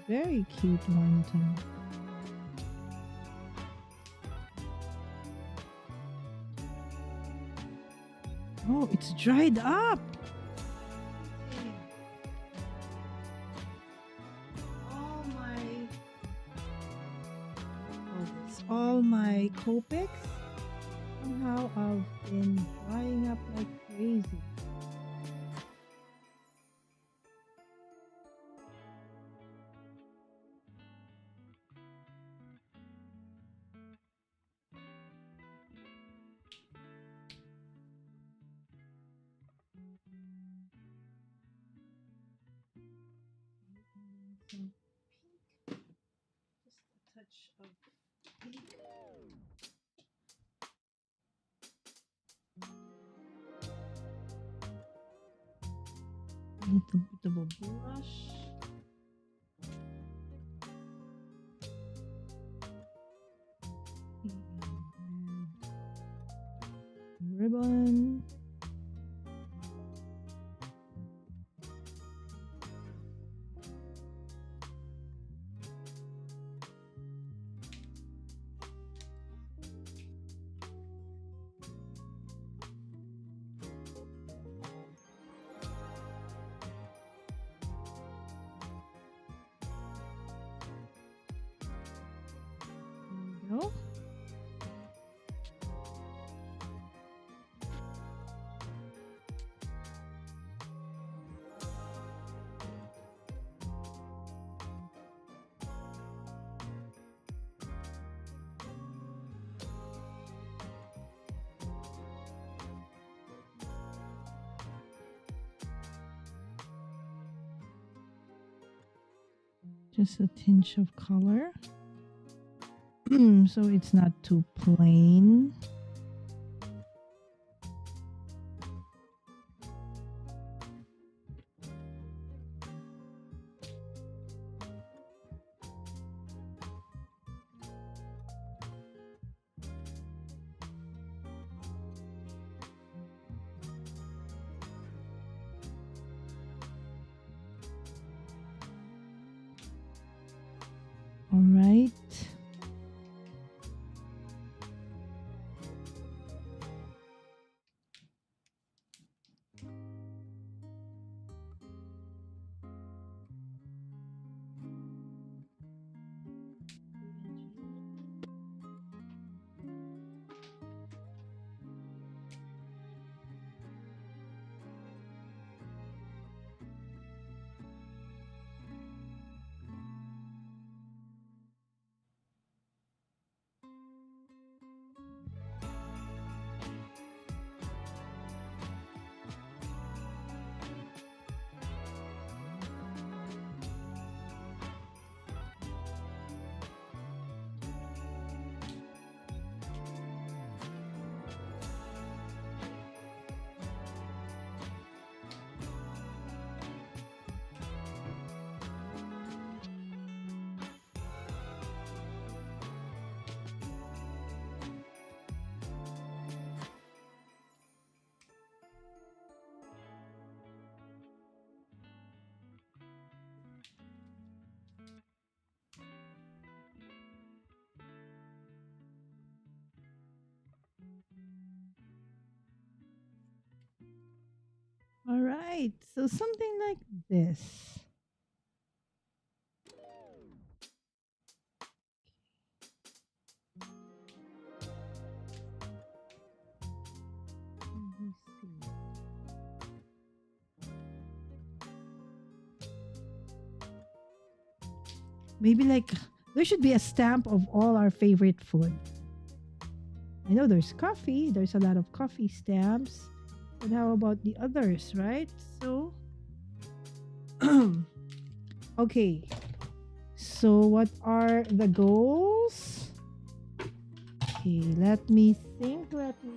Very cute one too. Oh, it's dried up. All my all my Copics somehow have been drying up like crazy. Some pink, just a touch of pink. A little bit of a blush. And ribbon. There we go. Just a tinge of color. So it's not too plain. All right. So something like this. Let me see. Maybe like there should be a stamp of all our favorite food. I know there's coffee, there's a lot of coffee stamps, but how about the others, right? So, okay. So, what are the goals? Okay, let me think. Let me.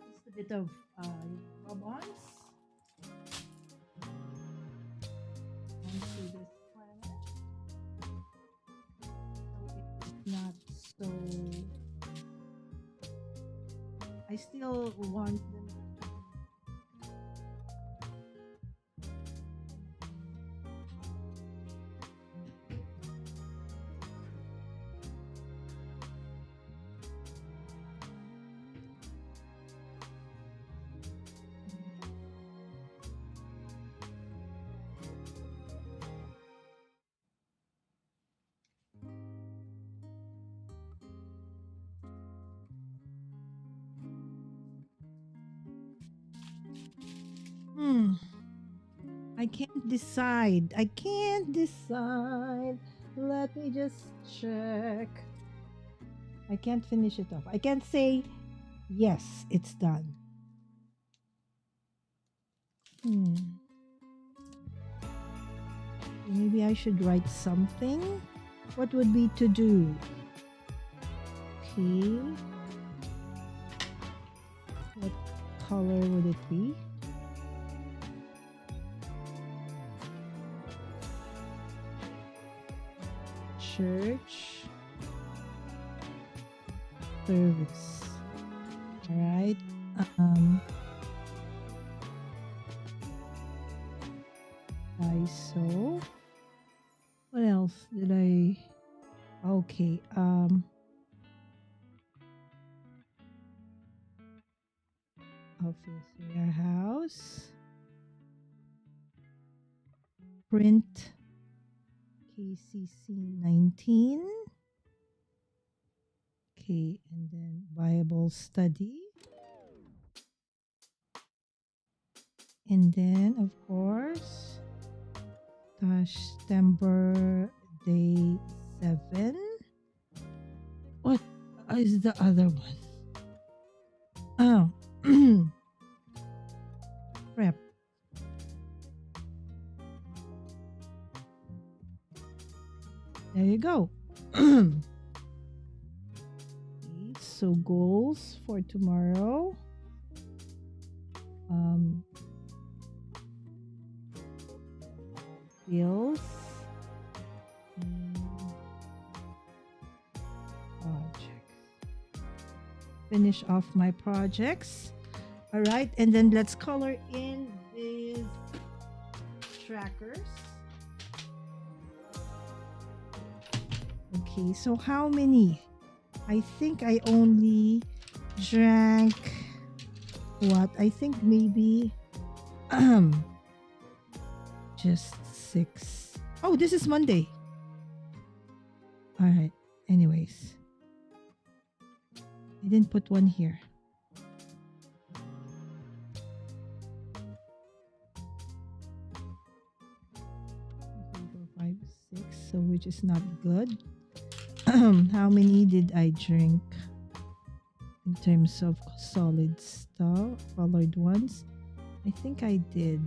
Add a bit of just a bit of rub-ons onto this planner, so it's not so. I still want them. Hmm. I can't decide. I can't decide. Let me just check. I can't finish it off. I can't say yes, it's done. Hmm. Maybe I should write something. What would be to do? Okay. What color would it be? Church service. All right. ISO. What else did I? Okay. Office warehouse. Print. KCC 19. Okay, and then Bible study. And then, of course, Stash-tember day 7. What is the other one? Oh, prep. There you go. Okay, so goals for tomorrow. Bills and projects. Finish off my projects. All right, and then let's color in these trackers. Okay, so how many? I think I only drank what? I think maybe just 6. Oh, this is Monday. All right. Anyways, I didn't put one here. 5, 6. So which is not good. How many did I drink in terms of solid stuff, colored ones? I think I did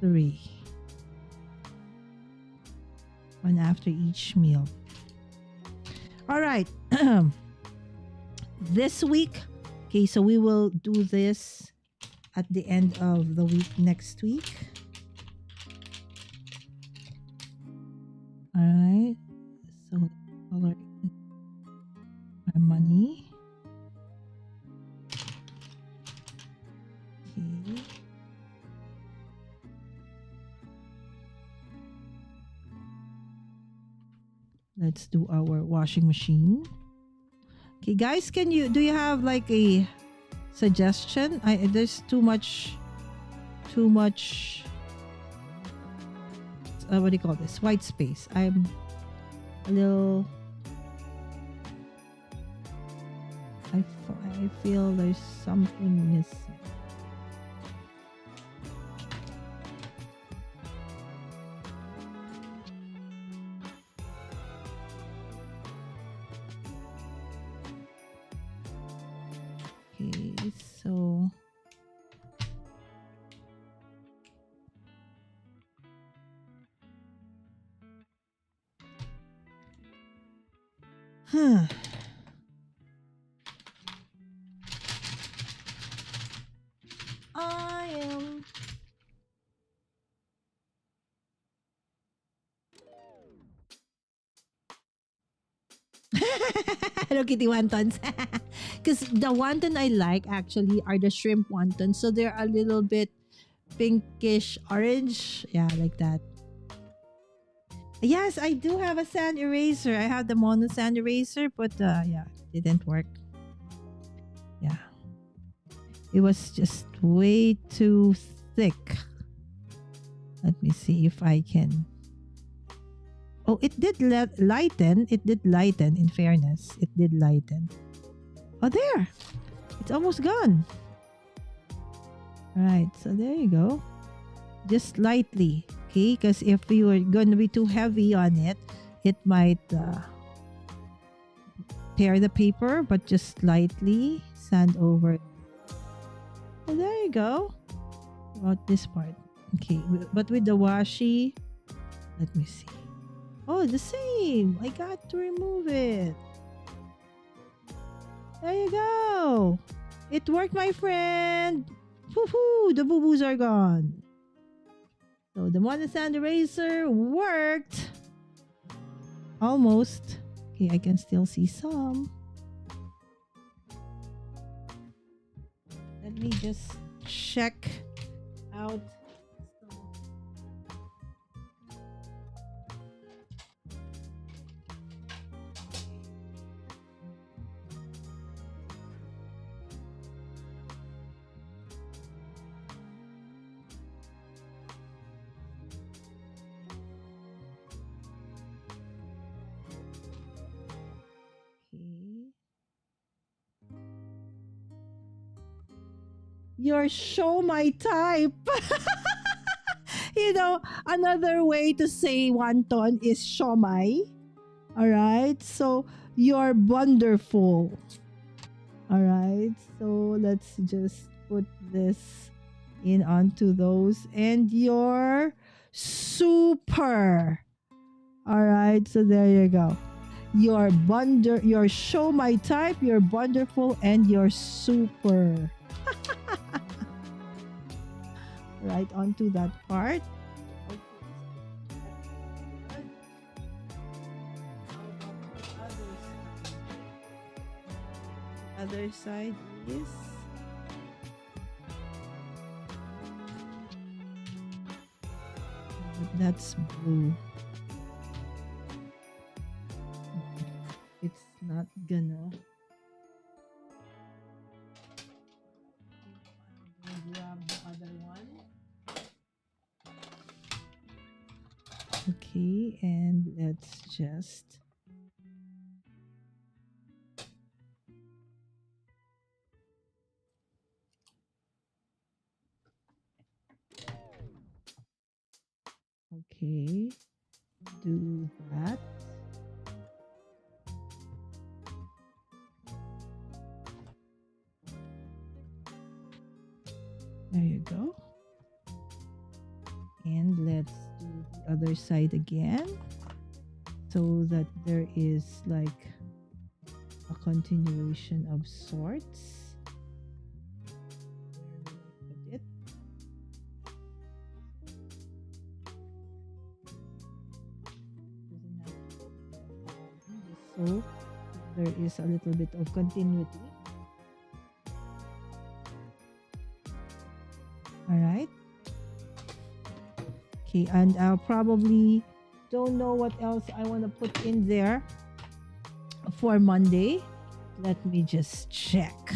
3. One after each meal. All right. This week, okay, so we will do this at the end of the week next week. All right. So color our money. Okay. Let's do our washing machine. Okay, guys, do you have like a suggestion? There's too much what do you call this? White space. I'm a little I feel there's something missing. Okay, so I am Hello Kitty wontons. Because the wonton I like actually are the shrimp wontons. So they're a little bit pinkish orange. Yeah, like that. Yes, I do have a sand eraser. I have the mono sand eraser, but yeah, it didn't work. Yeah. It was just way too thick. Let me see if I can. Oh, it did lighten. It did lighten, in fairness. It did lighten. Oh, there. It's almost gone. All right, so there you go. Just lightly, okay? Because if we were going to be too heavy on it, it might tear the paper, but just lightly sand over. Oh, there you go. About this part. Okay, but with the washi, let me see. Oh, the same. I got to remove it. There you go. It worked, my friend. Woohoo! The boo-boos are gone. So the mono sand eraser worked. Almost. Okay, I can still see some. Let me just check out. Your show my type. You know, another way to say wonton is shomai. All right. So you're wonderful. All right. So let's just put this in onto those. And you're super. All right. So there you go. You're show my type, you're wonderful, and you're super. Right onto that part. Other side is that's blue. It's not gonna grab the other one. Okay, and let's just okay, do that. There you go. And let's do the other side again. so that there is like a continuation of sorts. Where did I put it? Doesn't have to be just so there is a little bit of continuity. All right. Okay, and I'll probably don't know what else I want to put in there for Monday. Let me just check.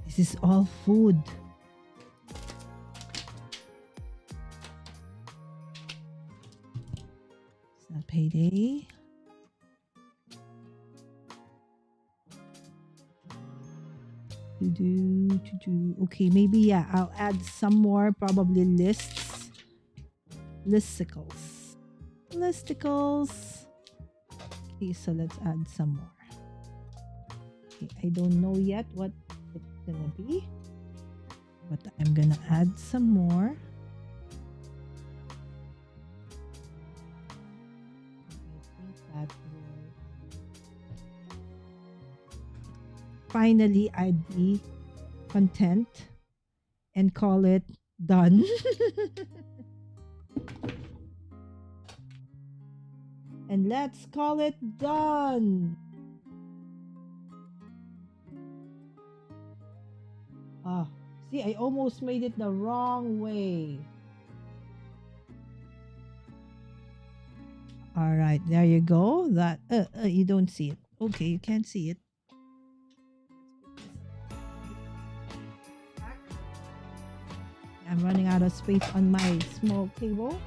This is all food. It's not payday. Okay, maybe yeah, I'll add some more, probably listicles. Okay, so let's add some more. Okay, I don't know yet what it's gonna be, but I'm gonna add some more. I think that will finally I'd be content and call it done. And let's call it done. Ah, see, I almost made it the wrong way. All right, there you go. That you don't see it. Okay, you can't see it. I'm running out of space on my small table.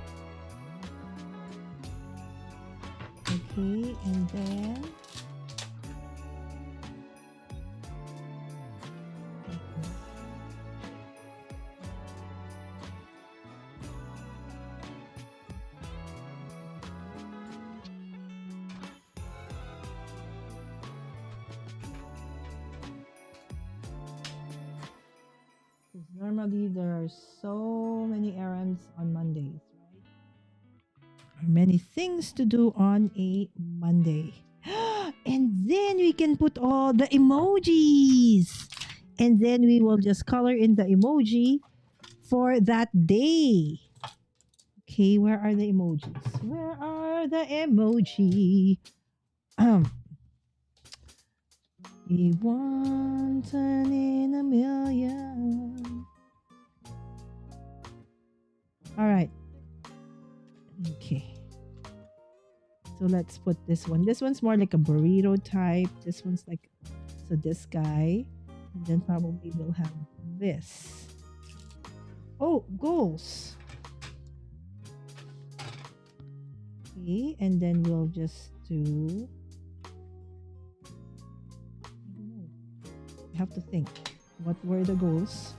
Okay, and then normally there are so many errands on Mondays, right? There are many things to do on a Monday. And then we can put all the emojis. And then we will just color in the emoji for that day. Okay, where are the emojis? Where are the emoji? We want one in a million. All right. Okay. So let's put this one. This one's more like a burrito type. This one's like, so this guy. And then probably we'll have this. Oh, goals. Okay, and then we'll just do, I don't know. I have to think. What were the goals?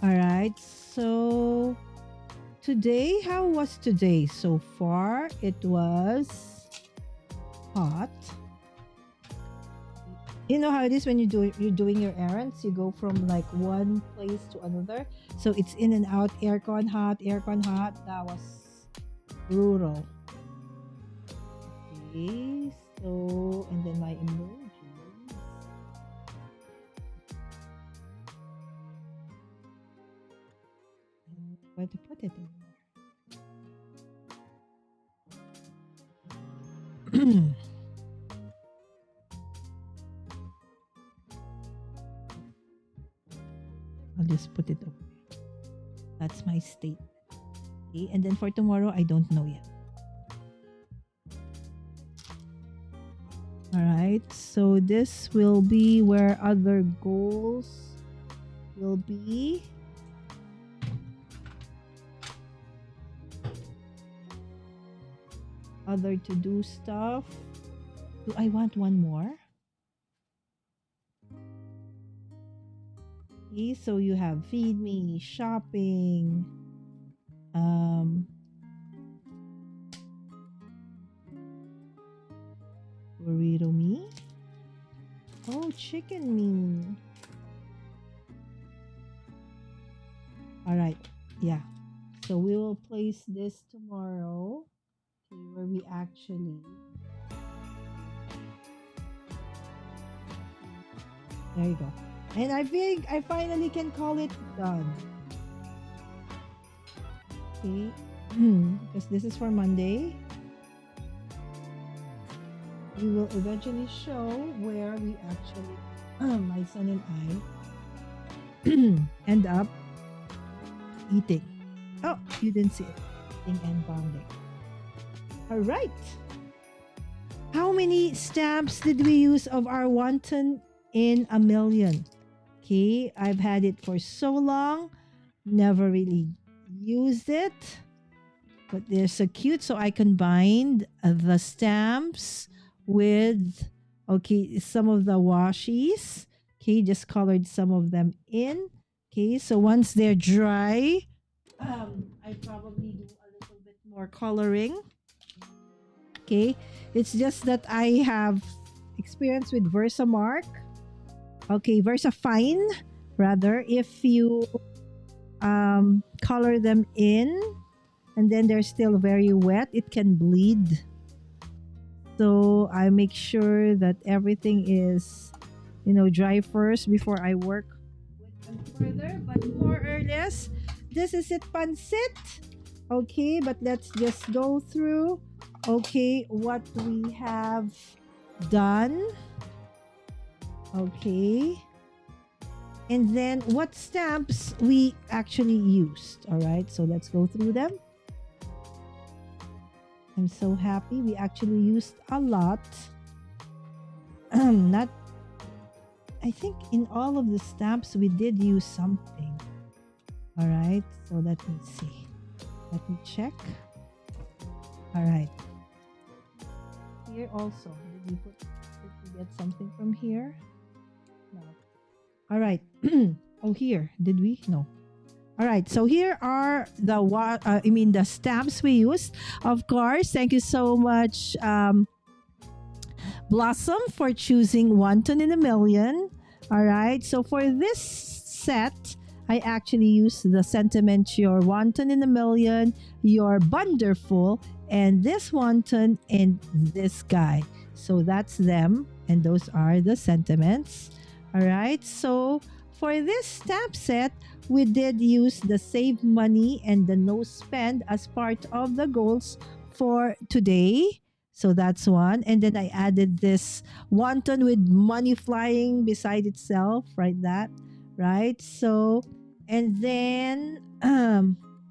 All right, so today, how was today so far? It was hot. You know how it is when you're doing your errands, you go from like one place to another. So it's in and out, aircon hot. That was brutal. Okay, so and then my emojis. Where to put it in? I'll just put it over there. That's my statement. Okay, and then for tomorrow, I don't know yet. All right, so this will be where other goals will be. Other to-do stuff. Do I want one more? Okay, so you have feed me, shopping, burrito me. Oh, chicken me. All right. Yeah. So we will place this tomorrow. Okay, where we actually, there you go. And I think I finally can call it done. Okay. Because this is for Monday. We will eventually show where we actually, my son and I, end up eating. Oh, you didn't see it. Eating and bonding. All right. How many stamps did we use of our wonton in a million? Okay, I've had it for so long, never really used it, but they're so cute. So I combined the stamps with, okay, some of the washies. Okay, just colored some of them in. Okay, so once they're dry, I probably do a little bit more coloring. Okay, it's just that I have experience with Versamark. Okay, Versafine rather. If you color them in and then they're still very wet, it can bleed. So I make sure that everything is, dry first before I work with them further. But more or less, this is it, pansit. Okay, but let's just go through, okay, what we have done. Okay. And then what stamps we actually used. All right, so let's go through them. I'm so happy we actually used a lot. Not, I think in all of the stamps we did use something. All right, so let me see. Let me check. All right. Here also, did we get something from here? No. All right. Oh, here. Did we? No. All right. So here are the stamps we used. Of course, thank you so much, Blossom, for choosing wonton in a million. All right. So for this set, I actually used the sentiment, your wonton in a million, your wonderful, and this wonton and this guy. So that's them, and those are the sentiments. All right. So for this stamp set, we did use the save money and the no spend as part of the goals for today. So that's one. And then I added this wonton with money flying beside itself, right? That, right? So, and then,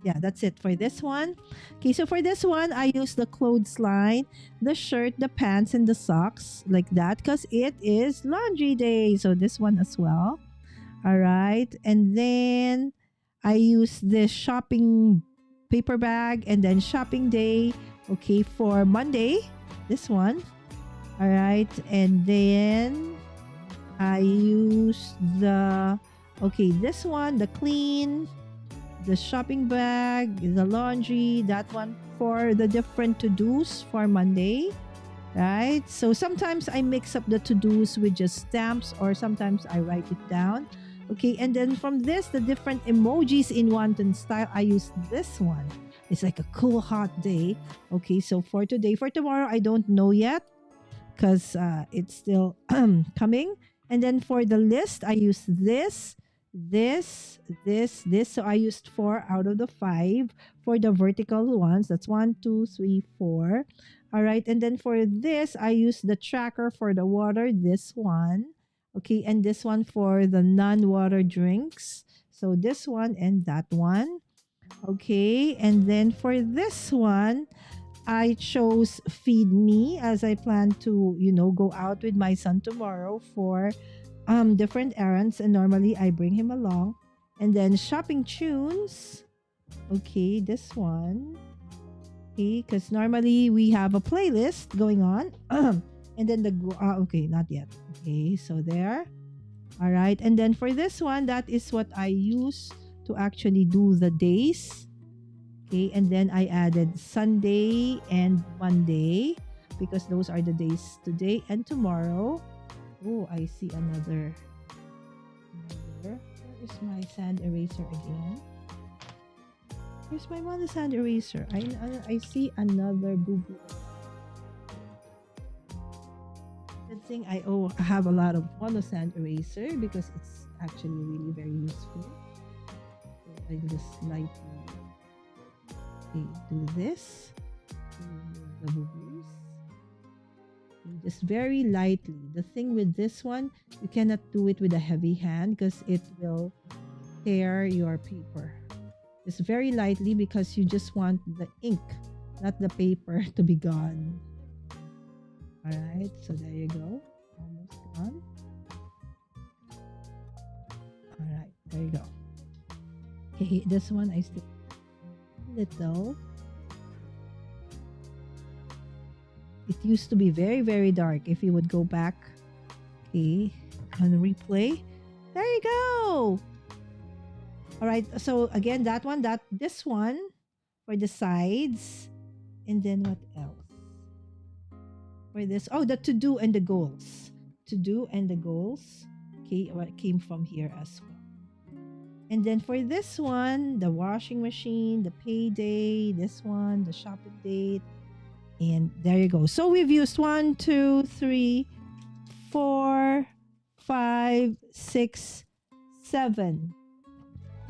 yeah, that's it for this one. Okay, so for this one, I used the clothesline, the shirt, the pants, and the socks like that because it is laundry day. So this one as well. All right. And then I use this shopping paper bag and then shopping day. Okay, for Monday, this one. All right. And then I use this one, the clean, the shopping bag, the laundry, that one for the different to-dos for Monday. Right. So sometimes I mix up the to-dos with just stamps or sometimes I write it down. Okay, and then from this, the different emojis in wonton style, I use this one. It's like a cool hot day. Okay, so for today, for tomorrow, I don't know yet because it's still coming. And then for the list, I use this. So I used 4 out of the 5 for the vertical ones. That's 1, 2, 3, 4. All right, and then for this, I use the tracker for the water. This one. Okay, and this one for the non-water drinks. So this one and that one. Okay, and then for this one, I chose Feed Me as I plan to, go out with my son tomorrow for different errands. And normally I bring him along. And then Shopping Tunes. Okay, this one. Okay, because normally we have a playlist going on. And then okay, not yet. Okay, so there. All right. And then for this one, that is what I use to actually do the days. Okay, and then I added Sunday and Monday because those are the days today and tomorrow. Oh, I see another. Where is my sand eraser again? Where's my monosand eraser? I see another boo-boo. Good thing I have a lot of monosand eraser because it's actually really very useful. So I just lightly do this. Remove the boo-boos. Just very lightly. The thing with this one, you cannot do it with a heavy hand because it will tear your paper. Just very lightly because you just want the ink, not the paper, to be gone. Alright, so there you go. Almost gone. Alright, there you go. Okay, this one I still little. It used to be very, very dark. If you would go back, okay, on replay, there you go. All right, so again, this one for the sides, and then what else for this? Oh, the to do and the goals. To do and the goals. Okay, what came from here as well. And then for this one, the washing machine, the payday, this one, the shopping date. And there you go. So we've used 1, 2, 3, 4, 5, 6, 7.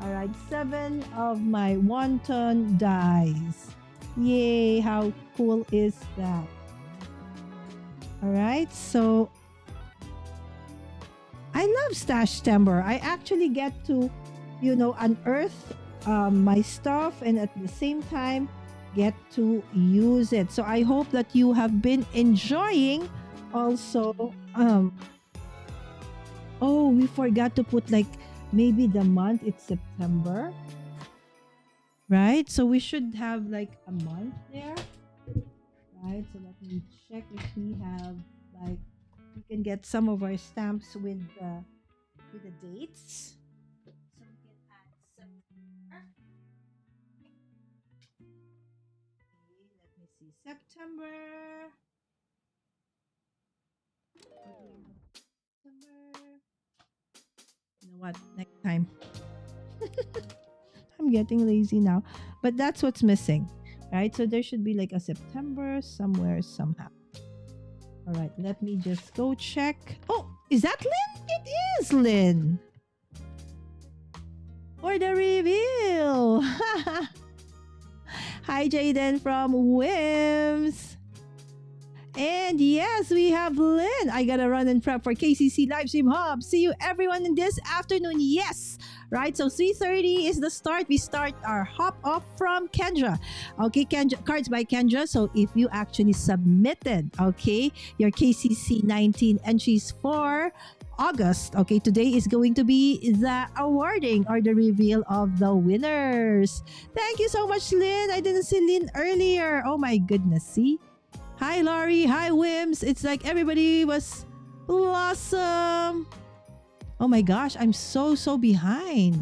All right, 7 of my wonton dies. Yay, how cool is that? All right, so I love Stash-tember. I actually get to, unearth my stuff and at the same time get to use it. So I hope that you have been enjoying also. Oh, we forgot to put maybe the month. It's September, right? So we should have a month there, right? So let me check if we have we can get some of our stamps with the dates. So we can add September. Okay, let me see September. You know what? Next time. I'm getting lazy now. But that's what's missing. Right? So there should be a September somewhere, somehow. All right. Let me just go check. Oh, is that Lynn? It is Lynn. For the reveal. Hi, Jaden from Wims. And yes, we have Lynn. I gotta run and prep for KCC Livestream Hub. See you everyone in this afternoon. Yes, right? So 3:30 is the start. We start our hop off from Kendra. Okay, Kendra, cards by Kendra. So if you actually submitted, your KCC 19 entries for August, today is going to be the awarding or the reveal of the winners. Thank you so much, Lynn. I didn't see Lynn earlier. Oh my goodness. See? Hi, Laurie. Hi, Wims. It's like everybody was Blossom. Oh my gosh, I'm so behind.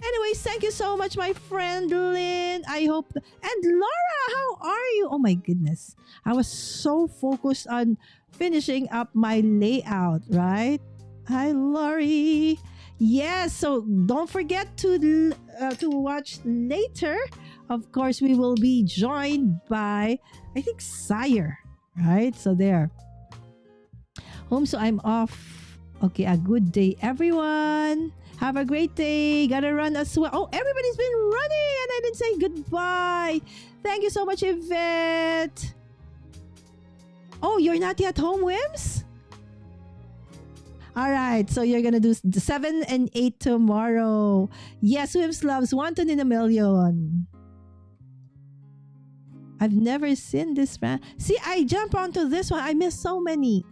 Anyways, thank you so much, my friend Lynn. I hope... And Laura, how are you? Oh my goodness. I was so focused on finishing up my layout, right? Hi, Laurie. Yes, so don't forget to watch later. Of course, we will be joined by, I think, Sire, right? So there. So I'm off. Okay, a good day, everyone. Have a great day. Gotta run as well. Oh, everybody's been running and I didn't say goodbye. Thank you so much, Yvette. Oh, you're not yet home, Wims? All right, so you're gonna do 7 and 8 tomorrow. Yes, Wims loves Wanton in a Million. I've never seen this man. See, I jump onto this one. I miss so many.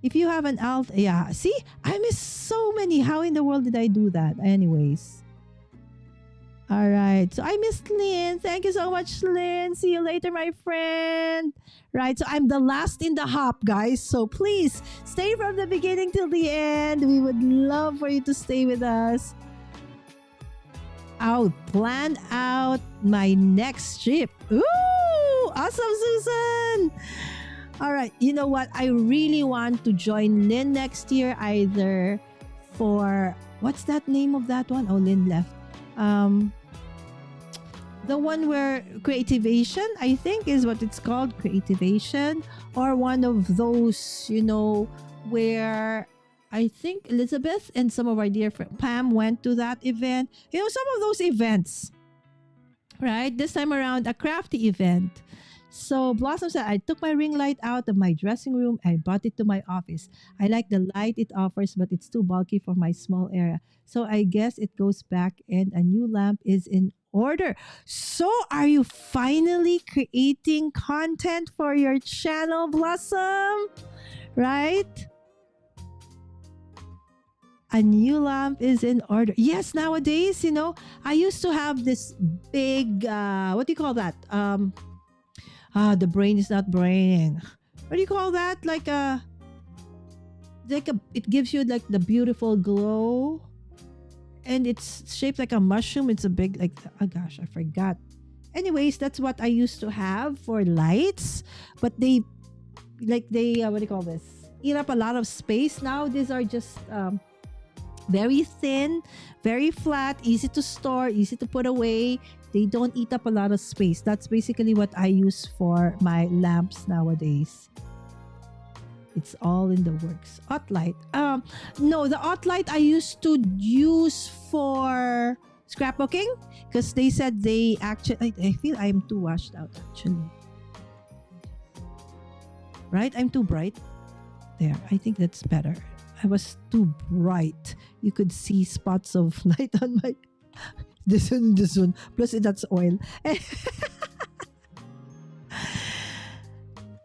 If you have an alt, yeah. See, I miss so many. How in the world did I do that? Anyways. All right. So I missed Lynn. Thank you so much, Lynn. See you later, my friend. Right. So I'm the last in the hop, guys. So please stay from the beginning till the end. We would love for you to stay with us. I'll plan out my next trip. Ooh, awesome, Susan. All right, you know what? I really want to join Lynn next year, either for, what's that name of that one? Oh, Lynn left. Um, the one where creativation, I think, is what it's called, creativation, or one of those, where I think Elizabeth and some of our dear friend Pam went to that event. Some of those events, right? This time around, a crafty event. So Blossom said, I took my ring light out of my dressing room. I brought it to my office. I like the light it offers, but it's too bulky for my small area. So I guess it goes back and a new lamp is in order. So are you finally creating content for your channel, Blossom? Right? A new lamp is in order. Yes, nowadays, I used to have this big, what do you call that? The brain is not braining. What do you call that? It gives you like the beautiful glow, and it's shaped like a mushroom. It's a big, oh gosh, I forgot. Anyways, that's what I used to have for lights, but they what do you call this? Eat up a lot of space. Now these are just very thin, very flat, easy to store, easy to put away. They don't eat up a lot of space. That's basically what I use for my lamps nowadays. It's all in the works. Hot light. No, the hot light I used to use for scrapbooking because they said they actually. I feel I'm too washed out actually. Right? I'm too bright. There. I think that's better. I was too bright. You could see spots of light on my this one. Plus that's oil.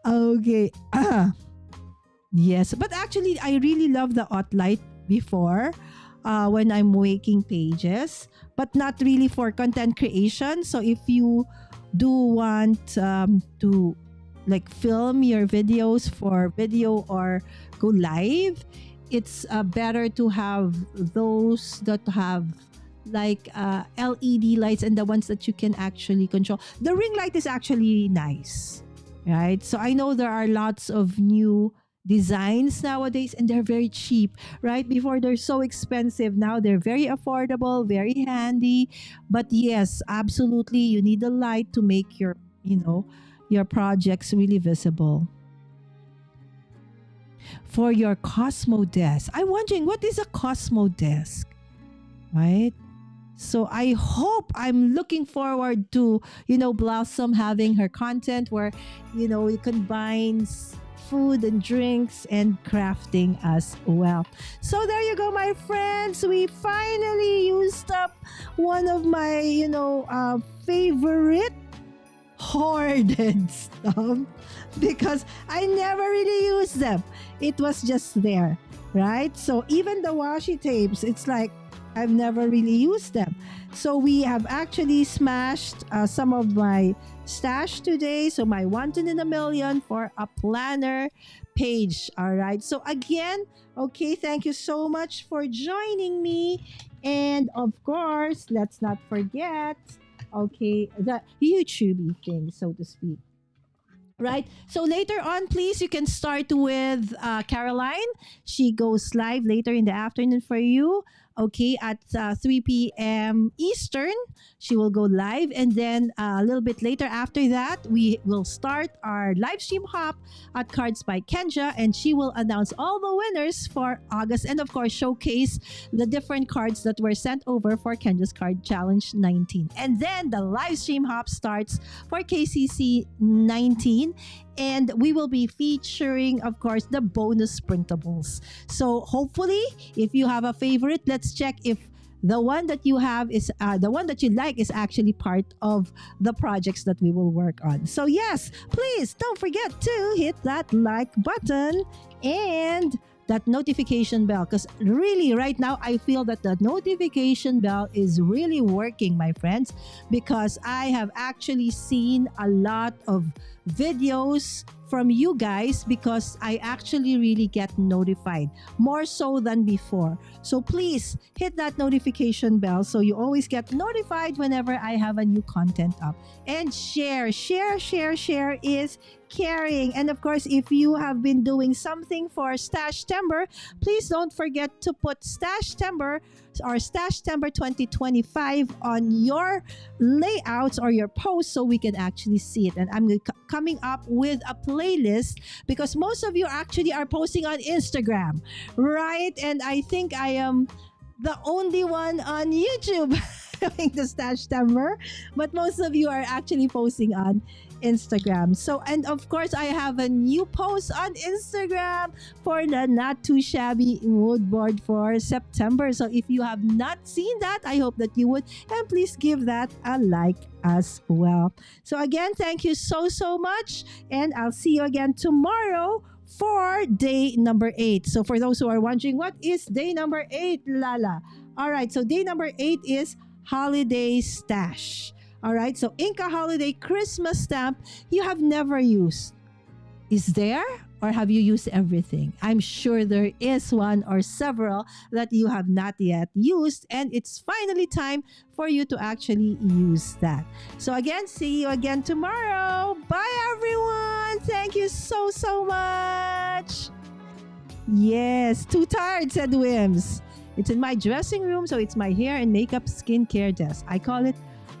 Okay. Yes. But actually I really love the hot light before when I'm making pages, but not really for content creation. So if you do want to film your videos for video or go live, it's better to have those that have LED lights and the ones that you can actually control. The ring light is actually nice, right? So I know there are lots of new designs nowadays and they're very cheap, right? Before they're so expensive. Now they're very affordable, very handy. But yes, absolutely, you need a light to make your projects really visible. For your Cosmo desk. I'm wondering, what is a Cosmo desk? Right? So I'm looking forward to, Blossom having her content where, it combines food and drinks and crafting as well. So there you go, my friends. We finally used up one of my, favorite hoarded stuff because I never really used them. It was just there, right? So even the washi tapes, it's like I've never really used them. So we have actually smashed some of my stash today. So my 1 in a million for a planner page. All right. So again, okay, thank you so much for joining me. And of course, let's not forget, okay, the YouTube thing, so to speak. Right? So later on, please, you can start with Caroline. She goes live later in the afternoon for you. Okay, at 3 p.m. Eastern, she will go live. And then a little bit later after that, we will start our live stream hop at Cards by Kenja. And she will announce all the winners for August. And of course, showcase the different cards that were sent over for Kenja's Card Challenge 19. And then the live stream hop starts for KCC 19. And we will be featuring, of course, the bonus printables. So hopefully, if you have a favorite, let's check if the one that you have is the one that you like is actually part of the projects that we will work on. So yes, please don't forget to hit that like button and that notification bell, because really right now I feel that the notification bell is really working, my friends, because I have actually seen a lot of videos from you guys because I actually really get notified more so than before. So please hit that notification bell so you always get notified whenever I have a new content up. And share is caring. And of course, if you have been doing something for Stash-tember, please don't forget to put Stash-tember our Stash-tember 2025 on your layouts or your posts so we can actually see it. And I'm coming up with a playlist because most of you actually are posting on Instagram, right? And I think I am the only one on YouTube doing the Stash-tember, but most of you are actually posting on Instagram. So, and of course, I have a new post on Instagram for the Not Too Shabby mood board for September. So, if you have not seen that, I hope that you would, and please give that a like as well. So, again, thank you so much, and I'll see you again tomorrow for day number 8. So, for those who are wondering, what is day number 8, Lala? All right, so day number 8 is Holiday Stash. All right, so Inca Holiday Christmas stamp you have never used. Is there? Or have you used everything? I'm sure there is one or several that you have not yet used, and it's finally time for you to actually use that. So again, see you again tomorrow. Bye everyone. Thank you so much. Yes, too tired, said Wims. It's in my dressing room, so it's my hair and makeup skincare desk. I call it,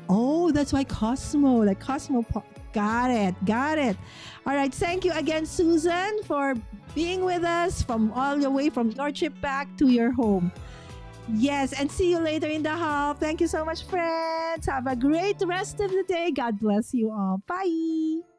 oh, that's why Cosmo, like Cosmo. Got it. All right, thank you again, Susan, for being with us from all the way from your trip back to your home. Yes, and see you later in the hall. Thank you so much, friends. Have a great rest of the day. God bless you all. Bye.